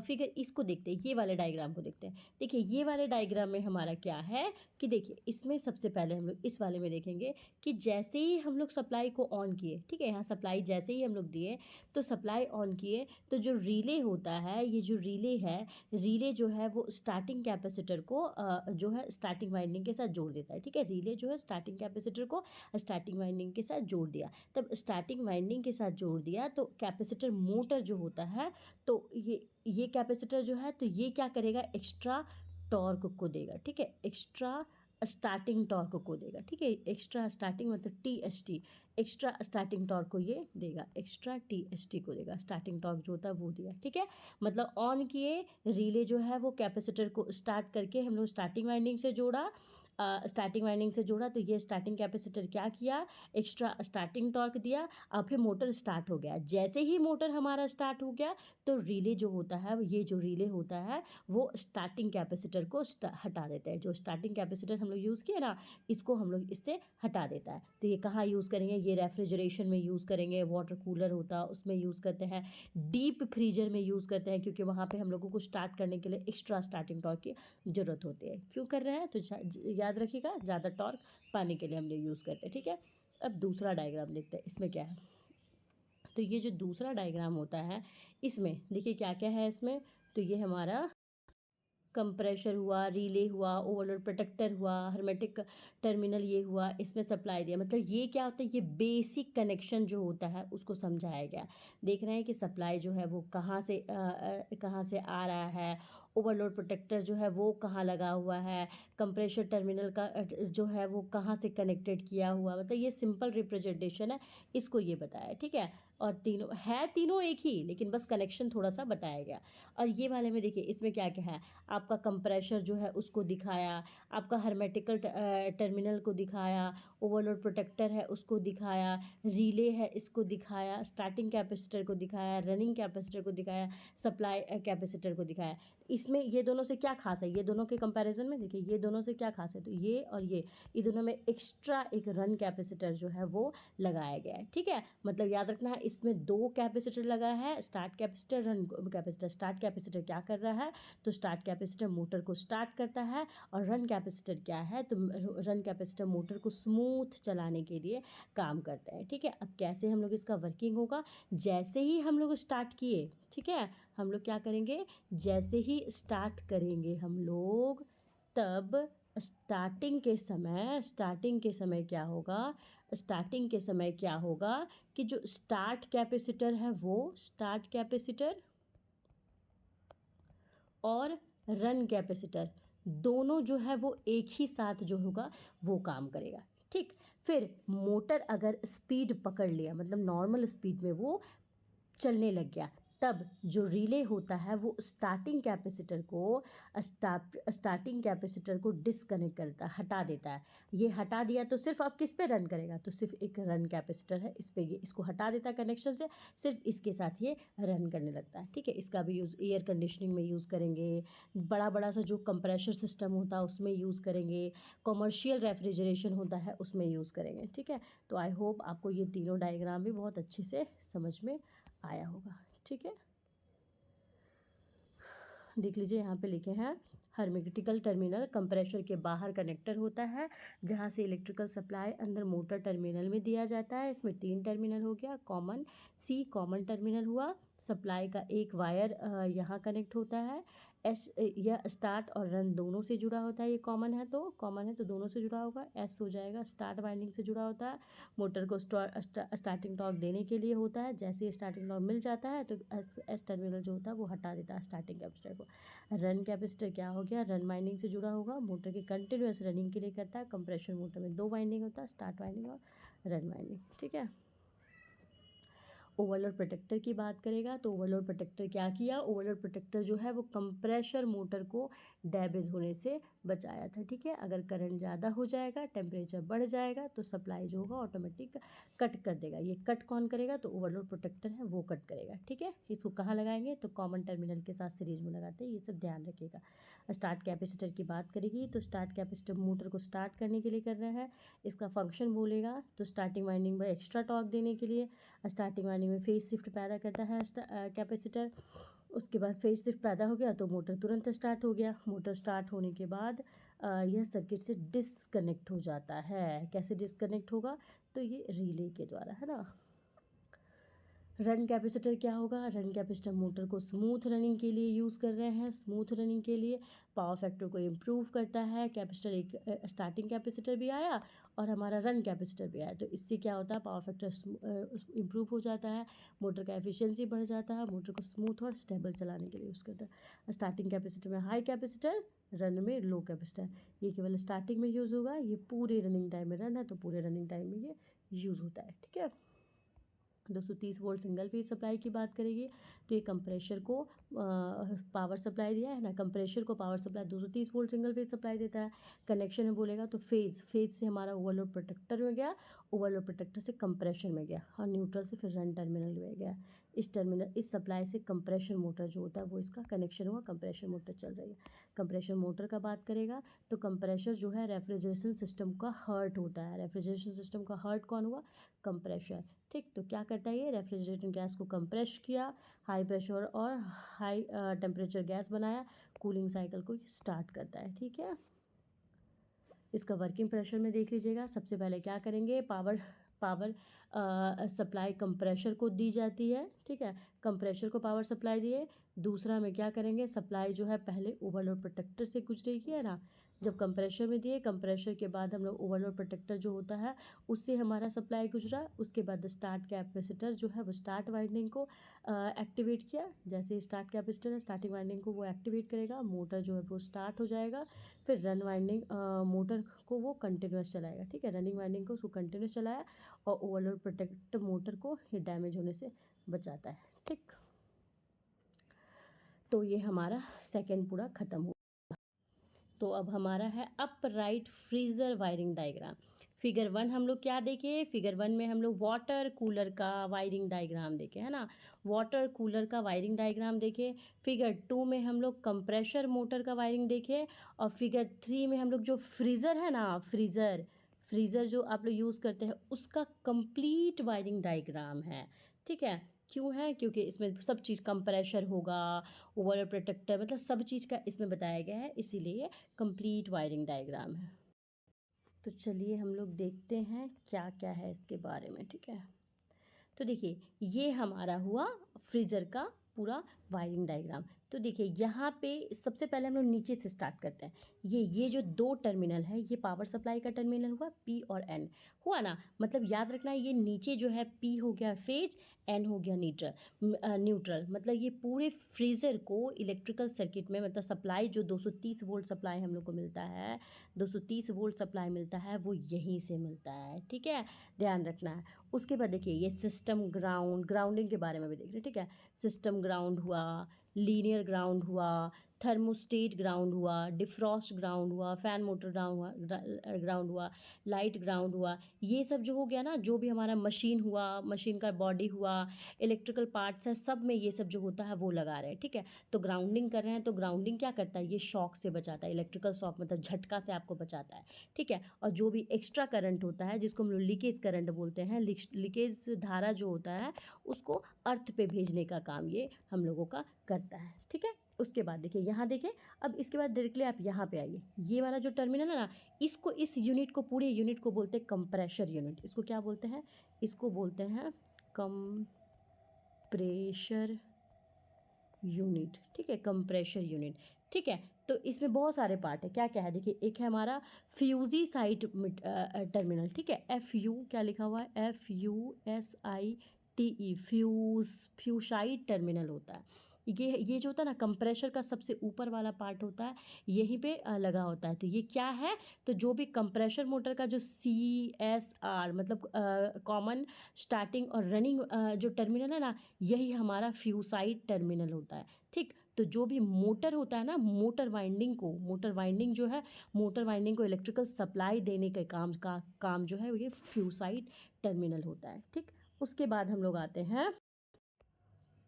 फिगर इसको देखते हैं, ये वाले डायग्राम को देखते हैं। देखिए ये वाले डायग्राम में हमारा क्या है कि देखिए इसमें सबसे पहले हम लोग इस वाले में देखेंगे कि जैसे ही हम लोग सप्लाई को ऑन किए, ठीक है, यहाँ सप्लाई जैसे ही हम लोग दिए तो सप्लाई ऑन किए तो जो रिले होता है, ये जो रिले है, रिले जो है वो स्टार्टिंग कैपेसिटर को जो है स्टार्टिंग वाइंडिंग के साथ जोड़ देता है, ठीक है। रिले जो है स्टार्टिंग कैपेसिटर को स्टार्टिंग वाइंडिंग के साथ जोड़ दिया, तब स्टार्टिंग वाइंडिंग के साथ जोड़ दिया तो कैपेसिटर मोटर जो होता है, तो ये कैपेसिटर जो है तो ये क्या करेगा, एक्स्ट्रा टॉर्क को देगा, ठीक है, एक्स्ट्रा स्टार्टिंग टॉर्क को देगा, ठीक है। एक्स्ट्रा स्टार्टिंग मतलब TST, एक्स्ट्रा स्टार्टिंग टॉर्क को ये देगा, एक्स्ट्रा TST को देगा, स्टार्टिंग टॉर्क जो होता है वो दिया, ठीक है। मतलब ऑन किए, रिले जो है वो कैपेसिटर को स्टार्ट करके हम लोग स्टार्टिंग वाइंडिंग से जोड़ा, स्टार्टिंग वाइंडिंग से जोड़ा तो ये स्टार्टिंग कैपेसिटर क्या किया, एक्स्ट्रा स्टार्टिंग टॉर्क दिया, और फिर मोटर स्टार्ट हो गया। जैसे ही मोटर हमारा स्टार्ट हो गया तो रिले जो होता है, ये जो रिले होता है वो स्टार्टिंग कैपेसिटर को हटा देता है। जो स्टार्टिंग कैपेसिटर हम लोग यूज़ किए ना, इसको हम लोग इससे हटा देता है। तो ये कहाँ यूज़ करेंगे, ये रेफ्रिजरेशन में यूज़ करेंगे, वाटर कूलर होता है उसमें यूज़ करते हैं, डीप फ्रीजर में यूज़ करते हैं, क्योंकि वहाँ पे हम लोगों को स्टार्ट करने के लिए एक्स्ट्रा स्टार्टिंग टॉर्क की ज़रूरत होती है। क्यों कर रहे हैं, तो याद रखिएगा, ज़्यादा टॉर्क पाने के लिए हम लोग यूज़ करते हैं, ठीक है। अब दूसरा डायग्राम देखते हैं, इसमें क्या है। तो ये जो दूसरा डायग्राम होता है इसमें देखिए क्या क्या है इसमें। तो ये हमारा कंप्रेशर हुआ, रिले हुआ, ओवरलोड प्रोटेक्टर हुआ, हर्मेटिक टर्मिनल ये हुआ, इसमें सप्लाई दिया। मतलब ये क्या होता है, ये बेसिक कनेक्शन जो होता है उसको समझाया गया। देख रहे हैं कि सप्लाई जो है वो कहाँ से आ रहा है, ओवरलोड प्रोटेक्टर जो है वो कहाँ लगा हुआ है, कंप्रेशर टर्मिनल का जो है वो कहाँ से कनेक्टेड किया हुआ, मतलब ये सिंपल रिप्रेजेंटेशन है, इसको ये बताया, ठीक है। और तीनों एक ही, लेकिन बस कनेक्शन थोड़ा सा बताया गया। और ये वाले में देखिए इसमें क्या क्या है, आपका कंप्रेशर जो है उसको दिखाया, आपका हर्मेटिकल टर्मिनल को दिखाया, ओवरलोड प्रोटेक्टर है उसको दिखाया, रिले है इसको दिखाया, स्टार्टिंग कैपेसिटर को दिखाया, रनिंग कैपेसिटर को दिखाया, सप्लाई कैपेसिटर को दिखाया। इसमें ये दोनों से क्या खास है, ये दोनों के कंपैरिजन में देखिए ये दोनों से क्या खास है, तो ये और ये दोनों में एक्स्ट्रा एक रन कैपेसिटर जो है वो लगाया गया है, ठीक है। मतलब याद रखना है इसमें 2 कैपेसिटर लगा है, start capacitor, run capacitor. Start capacitor क्या कर रहा है, तो स्टार्ट कैपेसिटर मोटर को स्टार्ट करता है, और रन कैपेसिटर क्या है, तो रन कैपेसिटर मोटर को स्मूथ चलाने के लिए काम करता है, ठीक है। अब कैसे हम लोग इसका वर्किंग होगा, जैसे ही हम लोग स्टार्ट किए, ठीक है, हम लोग क्या करेंगे, जैसे ही स्टार्ट करेंगे हम लोग, तब स्टार्टिंग के समय क्या होगा, स्टार्टिंग के समय क्या होगा कि जो स्टार्ट कैपेसिटर है वो स्टार्ट कैपेसिटर और रन कैपेसिटर दोनों जो है वो एक ही साथ जो होगा वो काम करेगा, ठीक। फिर मोटर अगर स्पीड पकड़ लिया, मतलब नॉर्मल स्पीड में वो चलने लग गया, तब जो रिले होता है वो स्टार्टिंग कैपेसिटर को डिस्कनेक्ट करता है, हटा देता है। ये हटा दिया तो सिर्फ अब किस पे रन करेगा, तो सिर्फ एक रन कैपेसिटर है इस पे, ये इसको हटा देता है कनेक्शन से, सिर्फ इसके साथ ये रन करने लगता है, ठीक है। इसका भी यूज़ एयर कंडीशनिंग में यूज़ करेंगे, बड़ा बड़ा सा जो कंप्रेशर सिस्टम होता है उसमें यूज़ करेंगे, कॉमर्शियल रेफ्रिजरेशन होता है उसमें यूज़ करेंगे, ठीक है। तो आई होप आपको ये तीनों डायग्राम भी बहुत अच्छे से समझ में आया होगा, ठीक है। देख लीजिए यहाँ पे लिखे हैं, हर्मेटिकल टर्मिनल कंप्रेशर के बाहर कनेक्टर होता है जहाँ से इलेक्ट्रिकल सप्लाई अंदर मोटर टर्मिनल में दिया जाता है। इसमें 3 टर्मिनल हो गया, कॉमन टर्मिनल हुआ, सप्लाई का एक वायर यहाँ कनेक्ट होता है, यह स्टार्ट और रन दोनों से जुड़ा होता है, ये कॉमन है तो दोनों से जुड़ा होगा। एस हो जाएगा, स्टार्ट वाइंडिंग से जुड़ा होता है, मोटर को स्टार्टिंग टॉर्क देने के लिए होता है। जैसे ही स्टार्टिंग टॉर्क मिल जाता है तो एस टर्मिनल जो होता है वो हटा देता है स्टार्टिंग कैपेसिटर को। रन कैपेसिटर क्या हो गया, रन वाइंडिंग से जुड़ा होगा, मोटर की कंटिन्यूस रनिंग के लिए करता है। कंप्रेशर मोटर में 2 वाइंडिंग होता है, स्टार्ट वाइंडिंग और रन वाइंडिंग, ठीक है। ओवरलोड प्रोटेक्टर की बात करेगा तो ओवरलोड प्रोटेक्टर क्या किया, ओवरलोड प्रोटेक्टर जो है वो कंप्रेशर मोटर को डैमेज होने से बचाया था, ठीक है। अगर करंट ज़्यादा हो जाएगा, टेम्परेचर बढ़ जाएगा तो सप्लाई जो होगा ऑटोमेटिक कट कर देगा। ये कट कौन करेगा, तो ओवरलोड प्रोटेक्टर है वो कट करेगा, ठीक है। इसको कहाँ लगाएंगे, तो कॉमन टर्मिनल के साथ सीरीज में लगाते हैं, ये सब ध्यान रखिएगा। स्टार्ट कैपेसिटर की बात करेगी तो स्टार्ट कैपेसिटर मोटर को स्टार्ट करने के लिए कर रहे हैं। इसका फंक्शन बोलेगा तो स्टार्टिंग वाइंडिंग में एक्स्ट्रा टॉर्क देने के लिए, स्टार्टिंग वाइंडिंग में फेज शिफ्ट पैदा करता है कैपेसिटर। उसके बाद फेज शिफ्ट पैदा हो गया तो मोटर तुरंत स्टार्ट हो गया। मोटर स्टार्ट होने के बाद यह सर्किट से डिसकनेक्ट हो जाता है। कैसे डिसकनेक्ट होगा, तो ये रिले के द्वारा, है ना। रन कैपेसिटर क्या होगा, रन कैपेसिटर मोटर को स्मूथ रनिंग के लिए यूज़ कर रहे हैं। स्मूथ रनिंग के लिए पावर फैक्टर को इम्प्रूव करता है। कैपेसिटर एक स्टार्टिंग कैपेसिटर भी आया और हमारा रन कैपेसिटर भी आया, तो इससे क्या होता है, पावर फैक्टर इम्प्रूव हो जाता है, मोटर का एफिशिएंसी बढ़ जाता है, मोटर को स्मूथ और स्टेबल चलाने के लिए यूज़ करता है। स्टार्टिंग कैपेसिटर में हाई कैपेसिटर, रन में लो कैपेसिटर। ये केवल स्टार्टिंग में यूज़ होगा, ये पूरे रनिंग टाइम में रन है तो पूरे रनिंग टाइम में ये यूज़ होता है, ठीक है। 230 वोल्ट सिंगल फेज सप्लाई की बात करेगी तो ये कंप्रेशर को पावर सप्लाई दिया है ना, कंप्रेशर को power supply 230 volt single phase supply देता है। कनेक्शन में बोलेगा तो फेज से हमारा ओवरलोड प्रोटेक्टर में गया, ओवरलोड प्रोटेक्टर से कंप्रेशर में गया और न्यूट्रल से फिर रन टर्मिनल में गया। इस सप्लाई से कंप्रेशर मोटर जो होता है वो इसका कनेक्शन हुआ, कंप्रेशर मोटर चल रही है। कंप्रेशर मोटर का बात करेगा तो कंप्रेशर जो है रेफ्रिजरेशन सिस्टम का हार्ट होता है। रेफ्रिजरेशन सिस्टम का हार्ट कौन हुआ, कंप्रेशर, ठीक। तो क्या करता है ये, रेफ्रिजरेटर गैस को कंप्रेस किया, हाई प्रेशर और हाई टेम्परेचर गैस बनाया, कूलिंग साइकिल को स्टार्ट करता है, ठीक है। इसका वर्किंग प्रेशर में देख लीजिएगा। सबसे पहले क्या करेंगे, पावर सप्लाई कंप्रेशर को दी जाती है, ठीक है। कंप्रेशर को पावर सप्लाई दिए। दूसरा में क्या करेंगे, सप्लाई जो है पहले ओवरलोड प्रोटेक्टर से गुजरेगी, है ना। जब कंप्रेशर में दिए, कंप्रेशर के बाद हम लोग ओवरलोड प्रोटेक्टर जो होता है उससे हमारा सप्लाई गुजरा। उसके बाद स्टार्ट कैपेसिटर जो है वो स्टार्ट वाइंडिंग को एक्टिवेट किया। जैसे स्टार्ट कैपेसिटर है, स्टार्टिंग वाइंडिंग को वो एक्टिवेट करेगा, मोटर जो है वो स्टार्ट हो जाएगा। फिर रन वाइंडिंग मोटर को वो कंटिन्यूस चलाएगा, ठीक है। रनिंग वाइंडिंग को उसको कंटिन्यूस चलाया और ओवरलोड प्रोटेक्ट मोटर को ये डैमेज होने से बचाता है, ठीक। तो ये हमारा सेकंड पूरा ख़त्म हो। तो अब हमारा है upright freezer wiring diagram. Figure 1 हम लोग क्या देखे, फिगर 1 में हम लोग वाटर कूलर का वायरिंग डायग्राम देखे, है ना। वाटर कूलर का वायरिंग डायग्राम देखे। फिगर 2 में हम लोग कंप्रेशर मोटर का वायरिंग देखे। और फिगर 3 में हम लोग जो फ्रीज़र है ना, फ्रीज़र जो आप लोग यूज़ करते हैं उसका कंप्लीट वायरिंग डायग्राम है, ठीक है। क्यों है, क्योंकि इसमें सब चीज़ कंप्रेशर होगा, ओवर प्रोटेक्टर, मतलब सब चीज़ का इसमें बताया गया है, इसीलिए कंप्लीट वायरिंग डायग्राम है। तो चलिए हम लोग देखते हैं क्या क्या है इसके बारे में, ठीक है। तो देखिए ये हमारा हुआ फ्रीज़र का पूरा वायरिंग डायग्राम। तो देखिए यहाँ पे सबसे पहले हम लोग नीचे से स्टार्ट करते हैं। ये जो 2 टर्मिनल है ये पावर सप्लाई का टर्मिनल हुआ, पी और एन हुआ ना। मतलब याद रखना है, ये नीचे जो है पी हो गया फेज, एन हो गया न्यूट्रल। मतलब ये पूरे फ्रीज़र को इलेक्ट्रिकल सर्किट में, मतलब सप्लाई जो 230 वोल्ट सप्लाई हम लोग को मिलता है, 230 वोल्ट सप्लाई मिलता है वो यहीं से मिलता है, ठीक है, ध्यान रखना है। उसके बाद देखिए ये सिस्टम ग्राउंडिंग के बारे में भी देख रहे हैं, ठीक है। सिस्टम ग्राउंड हुआ, लीनियर ग्राउंड हुआ, थर्मोस्टेट ग्राउंड हुआ, डिफ्रॉस्ट ग्राउंड हुआ, फैन मोटर ग्राउंड हुआ, लाइट ग्राउंड हुआ। ये सब जो हो गया ना, जो भी हमारा मशीन हुआ, मशीन का बॉडी हुआ, इलेक्ट्रिकल पार्ट्स है, सब में ये सब जो होता है वो लगा रहे हैं, ठीक है। तो ग्राउंडिंग कर रहे हैं, तो ग्राउंडिंग क्या करता है, ये शॉक से बचाता है, इलेक्ट्रिकल शॉक मतलब झटका से आपको बचाता है, ठीक है। और जो भी एक्स्ट्रा करंट होता है जिसको हम लोग लीकेज करंट बोलते हैं, लीकेज धारा जो होता है उसको अर्थ पे भेजने का काम ये हम लोगों का करता है, ठीक है। उसके बाद देखिए यहाँ देखिए, अब इसके बाद डायरेक्टली आप यहाँ पे आइए। ये वाला जो टर्मिनल है ना, इसको, इस यूनिट को, पूरे यूनिट को बोलते हैं कंप्रेशर यूनिट। इसको क्या बोलते हैं, इसको बोलते हैं कंप्रेशर यूनिट, ठीक है, कंप्रेशर यूनिट, ठीक है। तो इसमें बहुत सारे पार्ट है, क्या क्या है देखिए, एक है हमारा फ्यूजी साइट टर्मिनल, ठीक है, एफ यू क्या लिखा हुआ है, FUSITE, फ्यूसाइट टर्मिनल होता है। ये जो होता है ना कंप्रेशर का सबसे ऊपर वाला पार्ट होता है, यहीं पे लगा होता है। तो ये क्या है, तो जो भी कंप्रेशर मोटर का जो CSR मतलब कॉमन स्टार्टिंग और रनिंग जो टर्मिनल है ना, यही हमारा फ्यूसाइट टर्मिनल होता है, ठीक। तो जो भी मोटर होता है ना, मोटर वाइंडिंग जो है, मोटर वाइंडिंग को इलेक्ट्रिकल सप्लाई देने के काम जो है ये फ्यूसाइट टर्मिनल होता है, ठीक। उसके बाद हम लोग आते हैं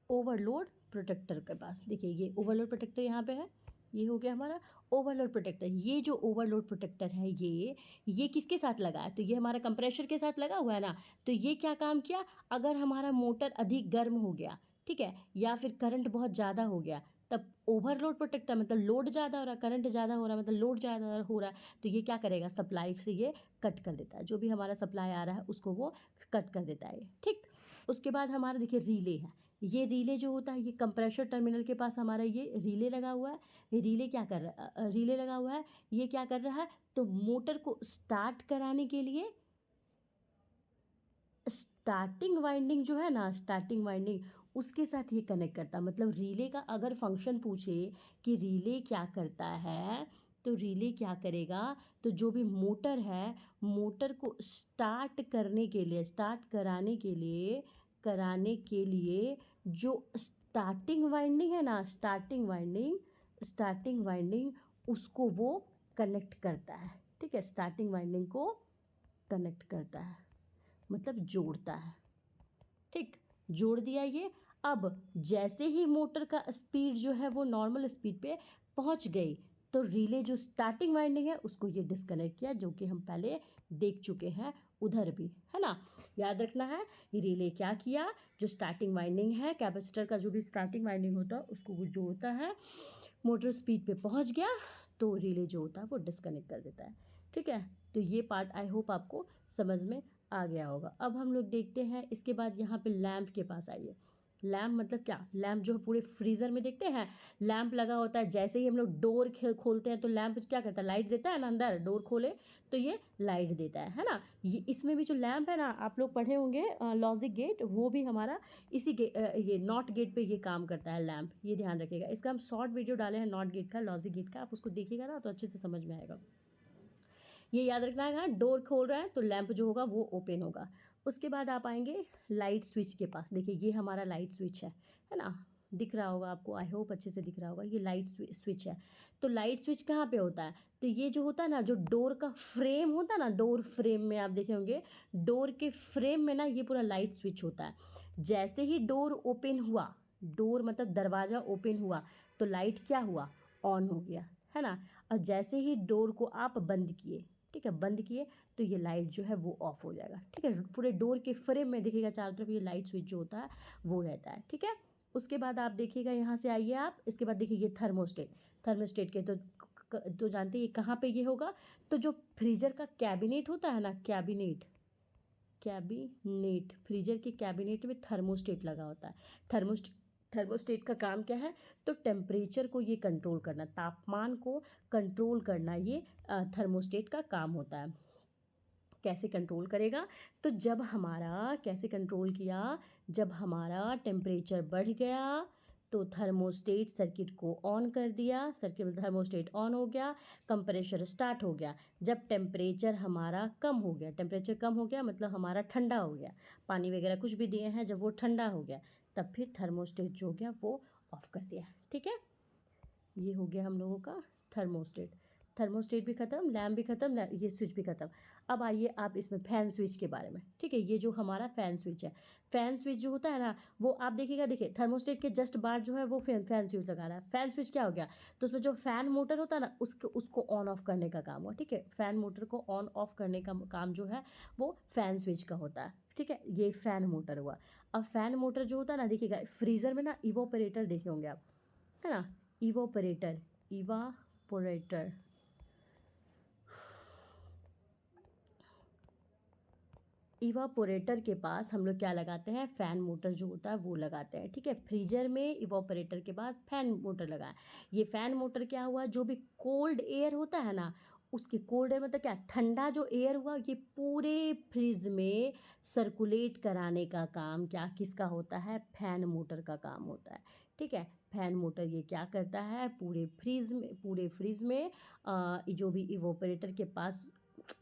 ओवरलोड प्रोटेक्टर के पास। देखिए ये ओवरलोड प्रोटेक्टर यहाँ पे है, ये हो गया हमारा ओवरलोड प्रोटेक्टर। ये जो ओवरलोड प्रोटेक्टर है ये किसके साथ लगा है, तो ये हमारा कंप्रेशर के साथ लगा हुआ है ना। तो ये क्या काम किया, अगर हमारा मोटर अधिक गर्म हो गया, ठीक है, या फिर करंट बहुत ज़्यादा हो गया, तब ओवरलोड प्रोटेक्टर मतलब लोड ज़्यादा हो रहा है, करंट ज़्यादा हो रहा है, मतलब लोड ज़्यादा हो रहा है, तो ये क्या करेगा, सप्लाई से ये कट कर देता है, जो भी हमारा सप्लाई आ रहा है उसको वो कट कर देता है, ठीक। उसके बाद हमारा देखिए रिले है। ये रिले जो होता है, ये कंप्रेशर टर्मिनल के पास हमारा ये रिले लगा हुआ है। ये रिले क्या कर रहा है, रिले लगा हुआ है, ये क्या कर रहा है, तो मोटर को स्टार्ट कराने के लिए स्टार्टिंग वाइंडिंग जो है ना, स्टार्टिंग वाइंडिंग उसके साथ ये कनेक्ट करता है। मतलब रिले का अगर फंक्शन पूछे कि रिले क्या करता है, तो रिले क्या करेगा, तो जो भी मोटर है, मोटर को स्टार्ट करने के लिए, स्टार्ट कराने के लिए जो स्टार्टिंग वाइंडिंग है ना, स्टार्टिंग वाइंडिंग उसको वो कनेक्ट करता है, ठीक है, स्टार्टिंग वाइंडिंग को कनेक्ट करता है, मतलब जोड़ता है, ठीक। जोड़ दिया ये। अब जैसे ही मोटर का स्पीड जो है वो नॉर्मल स्पीड पे पहुंच गई, तो रिले जो स्टार्टिंग वाइंडिंग है उसको ये डिस्कनेक्ट किया, जो कि हम पहले देख चुके हैं उधर भी, है ना। याद रखना है, ये रिले क्या किया, जो स्टार्टिंग वाइंडिंग है कैपेसिटर का, जो भी स्टार्टिंग वाइंडिंग होता है उसको वो जोड़ता है। मोटर स्पीड पे पहुंच गया तो रिले जो होता है वो डिस्कनेक्ट कर देता है, ठीक है। तो ये पार्ट आई होप आपको समझ में आ गया होगा। अब हम लोग देखते हैं इसके बाद यहाँ पे लैंप के पास आइए। लैंप मतलब क्या, लैंप जो है पूरे फ्रीज़र में देखते हैं लैंप लगा होता है, जैसे ही हम लोग डोर खोलते हैं तो लैंप क्या करता है, लाइट देता है ना, अंदर डोर खोले तो ये लाइट देता है ना। ये इसमें भी जो लैंप है ना, आप लोग पढ़े होंगे लॉजिक गेट, वो भी हमारा इसी ये नॉट गेट पे ये काम करता है लैंप, ये ध्यान रखिएगा। इसका हम शॉर्ट वीडियो डाले हैं नॉट गेट का, लॉजिक गेट का, आप उसको देखिएगा ना तो अच्छे से समझ में आएगा। ये याद रखना है, डोर खोल रहा है तो लैंप जो होगा वो ओपन होगा। उसके बाद आप आएंगे लाइट स्विच के पास। देखिए ये हमारा लाइट स्विच है ना, दिख रहा होगा आपको, आई होप अच्छे से दिख रहा होगा, ये लाइट स्विच है। तो लाइट स्विच कहाँ पे होता है, तो ये जो होता है ना, जो डोर का फ्रेम होता है ना, डोर फ्रेम में आप देखे होंगे, डोर के फ्रेम में ना ये पूरा लाइट स्विच होता है। जैसे ही डोर ओपन हुआ, डोर मतलब दरवाज़ा ओपन हुआ, तो लाइट क्या हुआ, ऑन हो गया, है ना। और जैसे ही डोर को आप बंद किए, ठीक है, बंद किए, तो ये लाइट जो है वो ऑफ हो जाएगा, ठीक है। पूरे डोर के फ्रेम में देखिएगा चारों तरफ ये लाइट स्विच जो होता है वो रहता है, ठीक है। उसके बाद आप देखिएगा, यहाँ से आइए आप, इसके बाद देखिए ये थर्मोस्टेट के तो जानते हैं ये कहाँ पे ये होगा, तो जो फ्रीजर का कैबिनेट होता है ना, कैबिनेट फ्रीजर के कैबिनेट में थर्मोस्टेट लगा होता है। थर्मोस्टेट का काम क्या है, तो टेम्परेचर को ये कंट्रोल करना, तापमान को कंट्रोल करना, ये थर्मोस्टेट का काम होता है। कैसे कंट्रोल करेगा, तो जब हमारा कैसे कंट्रोल किया, जब हमारा टेम्परेचर बढ़ गया तो थर्मोस्टेट सर्किट को ऑन कर दिया, सर्किट थर्मोस्टेट ऑन हो गया, कंप्रेशर स्टार्ट हो गया। जब टेम्परेचर हमारा कम हो गया, टेम्परेचर कम हो गया मतलब हमारा ठंडा हो गया, पानी वगैरह कुछ भी दिए हैं, जब वो ठंडा हो गया तब फिर थर्मोस्टेट जो हो गया वो ऑफ कर दिया, ठीक है। ये हो गया हम लोगों का थर्मोस्टेट। थर्मोस्टेट भी ख़त्म, लैम्प भी ख़त्म, ये स्विच भी ख़त्म। अब आइए आप इसमें फ़ैन स्विच के बारे में, ठीक है। ये जो हमारा फ़ैन स्विच है, फ़ैन स्विच जो होता है ना, वो आप देखिएगा, देखिए थर्मोस्टेट के जस्ट बाहर जो है वो फ़ैन स्विच लगा रहा है। फ़ैन स्विच क्या हो गया, तो उसमें जो फ़ैन मोटर होता है ना, उसको ऑन ऑफ करने का काम हुआ, ठीक है। फ़ैन मोटर को ऑन ऑफ करने का काम जो है वो फ़ैन स्विच का होता है, ठीक है। ये फ़ैन मोटर हुआ। अब फ़ैन मोटर जो होता है ना, देखिएगा फ्रीज़र में ना इवोपरेटर देखे होंगे आप, है ना, इवोपरेटर, इवापोरेटर, इवापोरेटर के पास हम लोग क्या लगाते हैं, फैन मोटर जो होता है वो लगाते हैं, ठीक है। फ्रीजर में इवापोरेटर के पास फैन मोटर लगा है। ये फैन मोटर क्या हुआ, जो भी कोल्ड एयर होता है ना, उसके कोल्ड एयर मतलब क्या, ठंडा जो एयर हुआ, ये पूरे फ्रिज में सर्कुलेट कराने का काम क्या किसका होता है, फैन मोटर का काम होता है, ठीक है। फैन मोटर ये क्या करता है, पूरे फ्रिज में जो भी इवोपरेटर के पास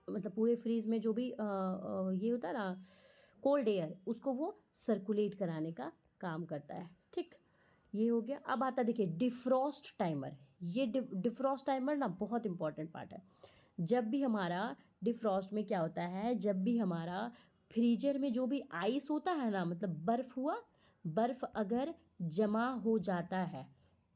मतलब पूरे फ्रीज में जो भी ये होता है ना कोल्ड एयर, उसको वो सर्कुलेट कराने का काम करता है, ठीक। ये हो गया। अब आता देखिए डिफ्रॉस्ट टाइमर। ये डिफ्रॉस्ट टाइमर ना बहुत इंपॉर्टेंट पार्ट है। जब भी हमारा डिफ्रॉस्ट में क्या होता है, जब भी हमारा फ्रीजर में जो भी आइस होता है ना, मतलब बर्फ़ हुआ, बर्फ़ अगर जमा हो जाता है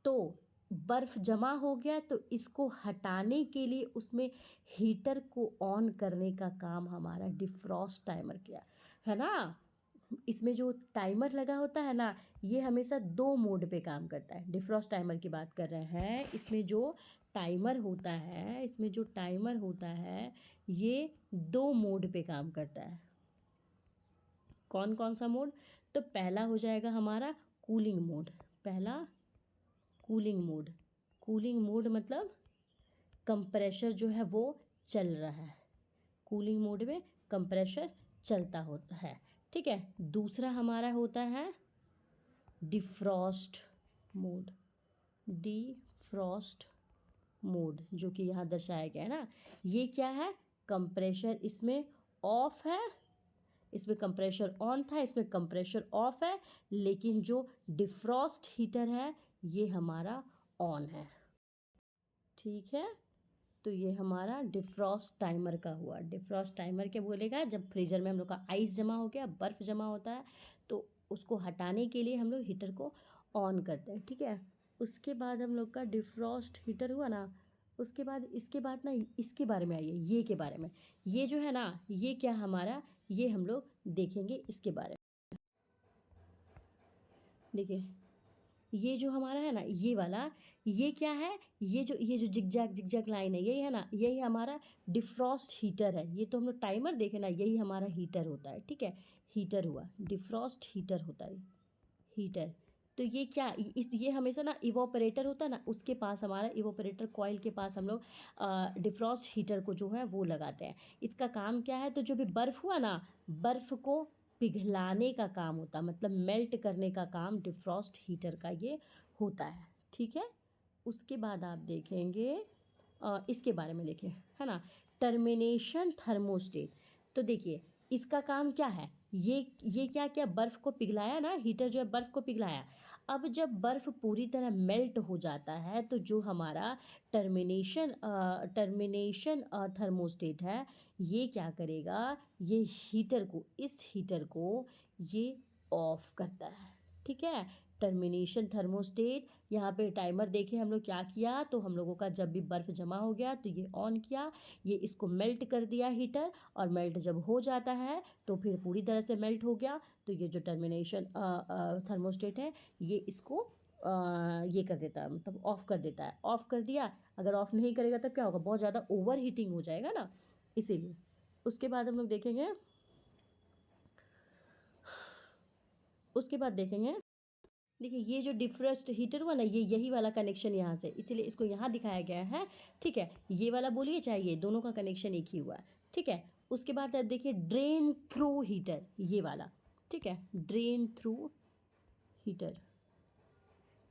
तो बर्फ़ जमा हो गया तो इसको हटाने के लिए उसमें हीटर को ऑन करने का काम हमारा डिफ्रॉस्ट टाइमर किया, है ना। इसमें जो टाइमर लगा होता है ना, ये हमेशा 2 मोड पे काम करता है। डिफ्रॉस्ट टाइमर की बात कर रहे हैं। इसमें जो टाइमर होता है ये 2 मोड पे काम करता है। कौन कौन सा मोड, तो पहला हो जाएगा हमारा कूलिंग मोड। पहला कूलिंग मोड मतलब कंप्रेशर जो है वो चल रहा है, कूलिंग मोड में कंप्रेशर चलता होता है, ठीक है। दूसरा हमारा होता है डिफ्रॉस्ट मोड। डिफ्रॉस्ट मोड जो कि यहाँ दर्शाया गया है ना, ये क्या है, कंप्रेशर इसमें ऑफ है, इसमें कंप्रेशर ऑन था, इसमें कंप्रेशर ऑफ है, लेकिन जो डिफ्रॉस्ट हीटर है ये हमारा ऑन है, ठीक है। तो ये हमारा डिफ्रॉस्ट टाइमर का हुआ। डिफ्रॉस्ट टाइमर क्या बोलेगा, जब फ्रीजर में हम लोग का आइस जमा हो गया, बर्फ़ जमा होता है, तो उसको हटाने के लिए हम लोग हीटर को ऑन करते हैं, ठीक है। उसके बाद हम लोग का डिफ्रॉस्ट हीटर हुआ ना, उसके बाद इसके बाद ना इसके बारे में आइए, ये के बारे में। ये जो है ना, ये क्या हमारा, ये हम लोग देखेंगे इसके बारे में। देखिए ये जो हमारा है ना, ये वाला, ये क्या है, ये जो जिगजैग जिगजैग लाइन है, यही है ना, यही हमारा डिफ्रॉस्ट हीटर है। ये तो हम लोग टाइमर देखे ना, यही हमारा हीटर होता है, ठीक है। हीटर हुआ, डिफ्रॉस्ट हीटर होता है, हीटर। तो ये क्या, ये हमेशा ना इवोपरेटर होता है ना, उसके पास हमारा इवोपरेटर कॉइल के पास हम लोग डिफ्रॉस्ट हीटर को जो है वो लगाते हैं। इसका काम क्या है, तो जो भी बर्फ़ हुआ ना, बर्फ़ को पिघलाने का काम होता है, मतलब मेल्ट करने का काम डिफ्रॉस्ट हीटर का ये होता है, ठीक है। उसके बाद आप देखेंगे इसके बारे में देखिए, है ना, टर्मिनेशन थर्मोस्टेट। तो देखिए इसका काम क्या है, ये क्या क्या बर्फ़ को पिघलाया ना, हीटर जो है बर्फ़ को पिघलाया। अब जब बर्फ़ पूरी तरह मेल्ट हो जाता है तो जो हमारा टर्मिनेशन थर्मोस्टेट है, ये क्या करेगा, ये इस हीटर को ये ऑफ करता है, ठीक है। टर्मिनेशन थर्मोस्टेट, यहाँ पे टाइमर देखें हम लोग क्या किया, तो हम लोगों का जब भी बर्फ़ जमा हो गया तो ये ऑन किया, ये इसको मेल्ट कर दिया हीटर, और मेल्ट जब हो जाता है तो फिर पूरी तरह से मेल्ट हो गया, तो ये जो टर्मिनेशन थर्मोस्टेट है ये इसको ये कर देता है, मतलब ऑफ़ कर देता है। ऑफ़ कर दिया, अगर ऑफ़ नहीं करेगा तब क्या होगा, बहुत ज़्यादा ओवर हीटिंग हो जाएगा ना, इसीलिए। उसके बाद हम लोग देखेंगे, उसके बाद देखेंगे देखिए ये जो डिफ्रॉस्ट हीटर हुआ ना, ये यही वाला कनेक्शन यहाँ से, इसीलिए इसको यहाँ दिखाया गया है, ठीक है। ये वाला बोलिए चाहे ये, दोनों का कनेक्शन एक ही हुआ है, ठीक है। उसके बाद आप देखिए ड्रेन थ्रू हीटर, ये वाला, ठीक है, ड्रेन थ्रू हीटर।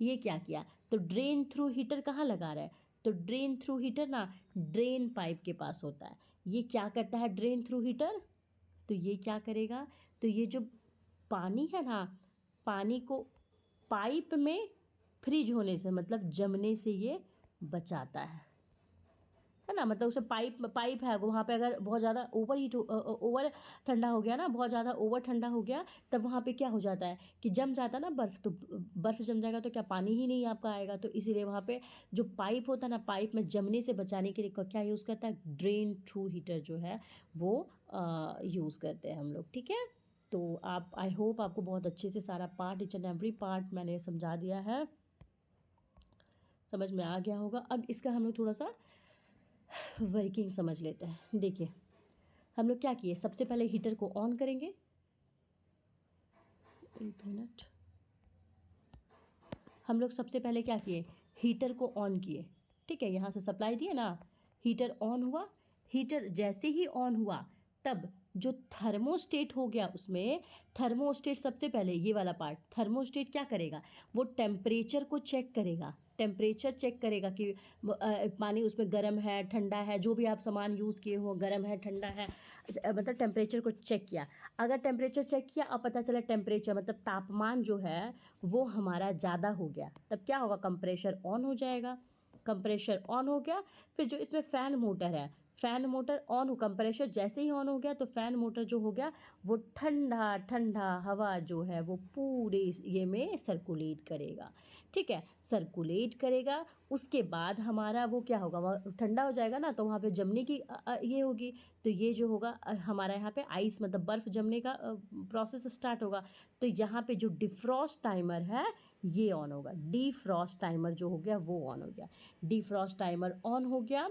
ये क्या किया, तो ड्रेन थ्रू हीटर कहाँ लगा रहा है, तो ड्रेन थ्रू हीटर ना ड्रेन पाइप के पास होता है। ये क्या करता है ड्रेन थ्रू हीटर, तो ये क्या करेगा, तो ये जो पानी है ना, पानी को पाइप में फ्रीज होने से मतलब जमने से ये बचाता है ना। मतलब उसमें पाइप पाइप है वहाँ पे, अगर बहुत ज़्यादा ओवर ठंडा हो गया ना, बहुत ज़्यादा ओवर ठंडा हो गया, तब वहाँ पे क्या हो जाता है कि जम जाता है ना बर्फ़, तो बर्फ़ जम जाएगा तो क्या पानी ही नहीं आपका आएगा, तो इसीलिए वहाँ पे जो पाइप होता है ना, पाइप में जमने से बचाने के लिए क्या यूज़ करता है, ड्रेन थ्रू हीटर जो है वो यूज़ करते हैं हम लोग, ठीक है। तो आप, आई होप आपको बहुत अच्छे से सारा part, each and every part मैंने समझा दिया है, समझ में आ गया होगा। अब इसका हम लोग थोड़ा सा वर्किंग समझ लेते हैं। देखिए हम लोग क्या किए, सबसे पहले हीटर को ऑन करेंगे, 1 मिनट, हम लोग सबसे पहले क्या किए, हीटर को ऑन किए, ठीक है, यहाँ से सप्लाई दिए ना, हीटर ऑन हुआ। हीटर जैसे ही ऑन हुआ तब जो थर्मोस्टेट हो गया उसमें, थर्मोस्टेट सबसे पहले ये वाला पार्ट, थर्मोस्टेट क्या करेगा, वो टेम्परेचर को चेक करेगा, टेम्परेचर चेक करेगा कि पानी उसमें गर्म है ठंडा है, जो भी आप सामान यूज़ किए हो गर्म है ठंडा है, मतलब टेम्परेचर को चेक किया। अगर टेम्परेचर चेक किया अब पता चला टेम्परेचर मतलब तापमान जो है वो हमारा ज़्यादा हो गया, तब क्या होगा, कंप्रेशर ऑन हो जाएगा। कंप्रेशर ऑन हो गया, फिर जो इसमें फ़ैन मोटर है, फ़ैन मोटर ऑन हो, कंप्रेशर जैसे ही ऑन हो गया तो फ़ैन मोटर जो हो गया वो ठंडा ठंडा हवा जो है वो पूरे ये में सर्कुलेट करेगा, ठीक है, सर्कुलेट करेगा। उसके बाद हमारा वो क्या होगा, वह ठंडा हो जाएगा ना, तो वहाँ पे जमने की ये होगी, तो ये जो होगा हमारा यहाँ पे आइस मतलब बर्फ़ जमने का प्रोसेस स्टार्ट होगा। तो यहाँ पे जो डिफ्रॉस्ट टाइमर है ये ऑन होगा, डिफ्रॉस्ट टाइमर जो हो गया वो ऑन हो गया, डिफ्रॉस्ट टाइमर ऑन हो गया।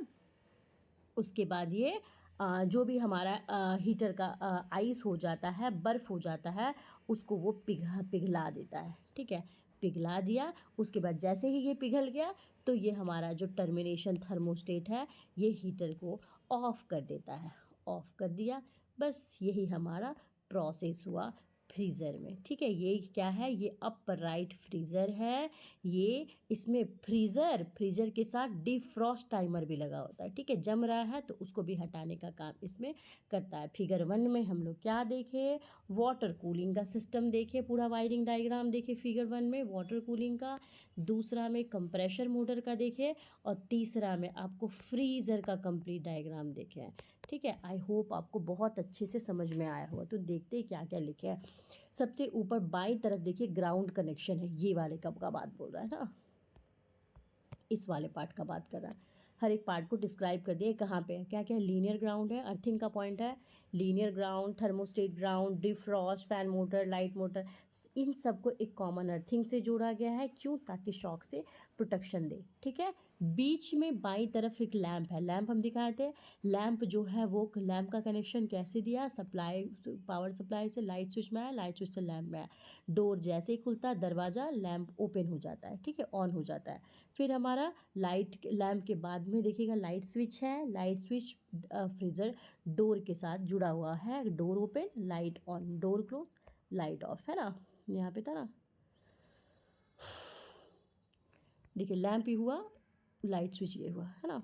उसके बाद ये जो भी हमारा हीटर का आइस हो जाता है, बर्फ़ हो जाता है, उसको वो पिघला देता है, ठीक है, पिघला दिया। उसके बाद जैसे ही ये पिघल गया तो ये हमारा जो टर्मिनेशन थर्मोस्टेट है ये हीटर को ऑफ़ कर देता है, ऑफ़ कर दिया। बस यही हमारा प्रोसेस हुआ फ्रीज़र में, ठीक है। ये क्या है, ये अपराइट फ्रीज़र है, ये इसमें फ्रीज़र के साथ डिफ्रॉस्ट टाइमर भी लगा होता है, ठीक है, जम रहा है तो उसको भी हटाने का काम इसमें करता है। फिगर 1 में हम लोग क्या देखे, वाटर कूलिंग का सिस्टम देखे, पूरा वायरिंग डायग्राम देखे फिगर 1 में वाटर कूलिंग का, दूसरा में कंप्रेशर मोटर का देखे, और तीसरा में आपको फ्रीज़र का कंप्लीट डायग्राम देखे हैं, ठीक है। आई होप आपको बहुत अच्छे से समझ में आया होगा। तो देखते हैं क्या क्या लिखे हैं। सबसे ऊपर बाईं तरफ देखिए ग्राउंड कनेक्शन है, ये वाले कब का बात बोल रहा है ना, इस वाले पार्ट का बात कर रहा है। हर एक पार्ट को डिस्क्राइब कर दिया कहाँ पे है, क्या क्या लीनियर ग्राउंड है, अर्थिंग का पॉइंट है, linear ground, thermostat ground, defrost, fan motor, light motor, इन सबको एक कॉमन अर्थिंग से जोड़ा गया है, क्यों, ताकि शॉक से प्रोटेक्शन दे, ठीक है। बीच में बाईं तरफ एक लैंप है, लैंप हम दिखाए थे, लैंप जो है वो लैंप का कनेक्शन कैसे दिया, सप्लाई पावर सप्लाई से लाइट स्विच में आया, लाइट स्विच से लैंप में आया, डोर जैसे ही खुलता है दरवाज़ा लैंप ओपन हो जाता है, ठीक है, ऑन हो जाता है। फिर हमारा लाइट लैंप के बाद में देखिएगा लाइट स्विच है, लाइट स्विच फ्रीज़र डोर के साथ जुड़ा हुआ है, door open light on, door close light of, है ना, यहाँ पे था ना, देखिए लैंप ही हुआ, लाइट स्विच ये हुआ, है ना।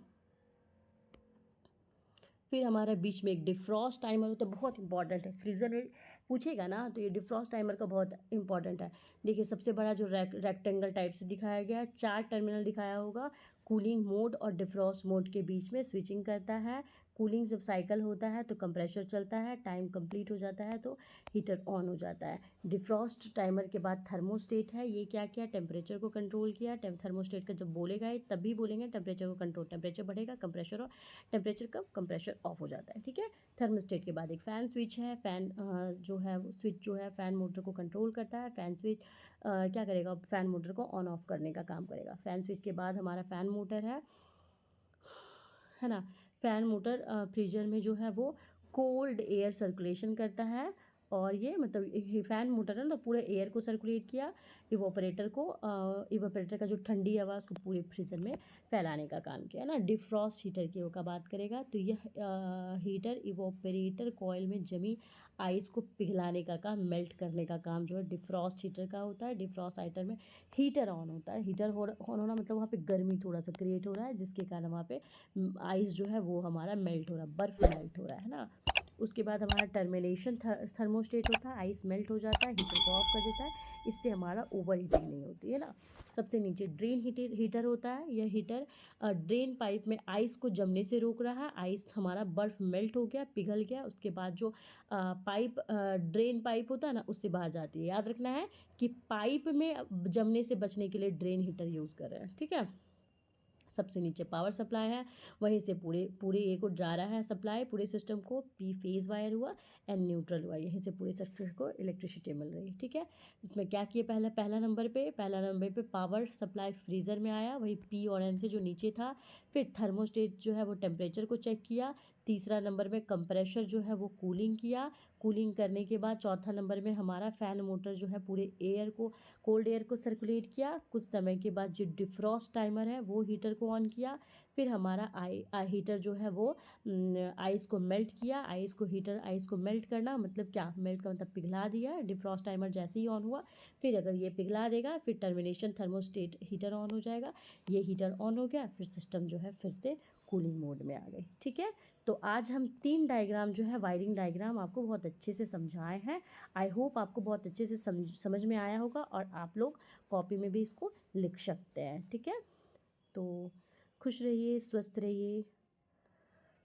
फिर हमारा बीच में एक डिफ्रॉस्ट टाइमर होता है, बहुत इंपॉर्टेंट है, फ्रीज़र में पूछेगा ना तो ये डिफ्रॉस्ट टाइमर का बहुत इंपॉर्टेंट है। देखिए सबसे बड़ा जो रेक्टेंगल टाइप से दिखाया गया है, 4 टर्मिनल दिखाया होगा, कूलिंग मोड और डिफ्रॉस्ट मोड के बीच में स्विचिंग करता है। कूलिंग जब साइकिल होता है तो कंप्रेशर चलता है, टाइम कंप्लीट हो जाता है तो हीटर ऑन हो जाता है। डिफ्रॉस्ट टाइमर के बाद थर्मोस्टेट है, ये क्या किया, टेम्परेचर को कंट्रोल किया। थर्मोस्टेट का जब बोलेगा ये तभी बोलेंगे टेम्परेचर को कंट्रोल, टेम्परेचर बढ़ेगा कंप्रेशर, और टेम्परेचर कम कंप्रेशर ऑफ हो जाता है, ठीक है। थर्मोस्टेट के बाद एक फ़ैन स्विच है, फ़ैन जो है वो स्विच जो है फ़ैन मोटर को कंट्रोल करता है। फ़ैन स्विच क्या करेगा, फ़ैन मोटर को ऑन ऑफ करने का काम करेगा। फ़ैन स्विच के बाद हमारा फ़ैन मोटर है ना, फ़ैन मोटर फ्रीजर में जो है वो कोल्ड एयर सर्कुलेशन करता है, और ये मतलब ये फ़ैन मोटर है ना, तो पूरे एयर को सर्कुलेट किया, इवोपरेटर का जो ठंडी हवा उसको पूरे फ्रीजर में फैलाने का काम किया, है ना। डिफ्रॉस्ट हीटर की का बात करेगा तो यह हीटर इवोपरेटर कॉइल में जमी आइस को पिघलाने का काम, मेल्ट करने का काम जो है डिफ्रॉस्ट हीटर का होता है। डिफ्रॉस्ट हीटर में हीटर ऑन होता है, हीटर ऑन होना मतलब वहाँ पे गर्मी थोड़ा सा क्रिएट हो रहा है, जिसके कारण वहाँ पे आइस जो है वो हमारा मेल्ट हो रहा है, बर्फ़ मेल्ट हो रहा है ना। उसके बाद हमारा टर्मिनेशन थर्मोस्टेट होता है, आइस मेल्ट हो जाता है, हीटर को ऑफ कर देता है, इससे हमारा ओवर हीटिंग नहीं होती है ना। सबसे नीचे ड्रेन हीटर होता है, यह हीटर ड्रेन पाइप में आइस को जमने से रोक रहा है, आइस हमारा बर्फ़ मेल्ट हो गया, पिघल गया, उसके बाद जो पाइप ड्रेन पाइप होता है ना उससे बाहर जाती है। याद रखना है कि पाइप में जमने से बचने के लिए ड्रेन हीटर यूज़ कर रहे हैं, ठीक है। सबसे नीचे पावर सप्लाई है, वहीं से पूरे पूरे ए को जा रहा है सप्लाई, पूरे सिस्टम को पी फेज़ वायर हुआ, एन न्यूट्रल हुआ, यहीं से पूरे सिस्टम को इलेक्ट्रिसिटी मिल रही है, ठीक है। इसमें क्या किए, पहला नंबर पे पावर सप्लाई फ्रीज़र में आया, वही पी और एन से जो नीचे था। फिर थर्मोस्टेट जो है वो टेम्परेचर को चेक किया, तीसरा नंबर में कंप्रेशर जो है वो कूलिंग किया, कूलिंग करने के बाद चौथा नंबर में हमारा फ़ैन मोटर जो है पूरे एयर को, कोल्ड एयर को सर्कुलेट किया। कुछ समय के बाद जो डिफ्रॉस्ट टाइमर है वो हीटर को ऑन किया। फिर हमारा हीटर जो है वो आइस को मेल्ट किया। आइस को मेल्ट करना मतलब क्या, मेल्ट का मतलब पिघला दिया। डिफ्रॉस्ट टाइमर जैसे ही ऑन हुआ, फिर अगर ये पिघला देगा फिर टर्मिनेशन थर्मोस्टेट हीटर ऑन हो जाएगा। ये हीटर ऑन हो गया, फिर सिस्टम जो है फिर से कूलिंग मोड में आ गई। ठीक है, तो आज हम 3 डायग्राम जो है, वायरिंग डायग्राम आपको बहुत अच्छे से समझाए हैं। आई होप आपको बहुत अच्छे से समझ में आया होगा और आप लोग कॉपी में भी इसको लिख सकते हैं। ठीक है, तो खुश रहिए, स्वस्थ रहिए,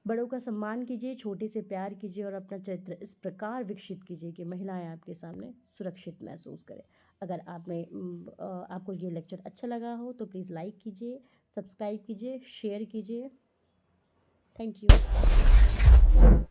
बड़ों का सम्मान कीजिए, छोटे से प्यार कीजिए और अपना चरित्र इस प्रकार विकसित कीजिए कि महिलाएं आपके सामने सुरक्षित महसूस करें। अगर आपको ये लेक्चर अच्छा लगा हो तो प्लीज़ लाइक कीजिए, सब्सक्राइब कीजिए, शेयर कीजिए। Thank you.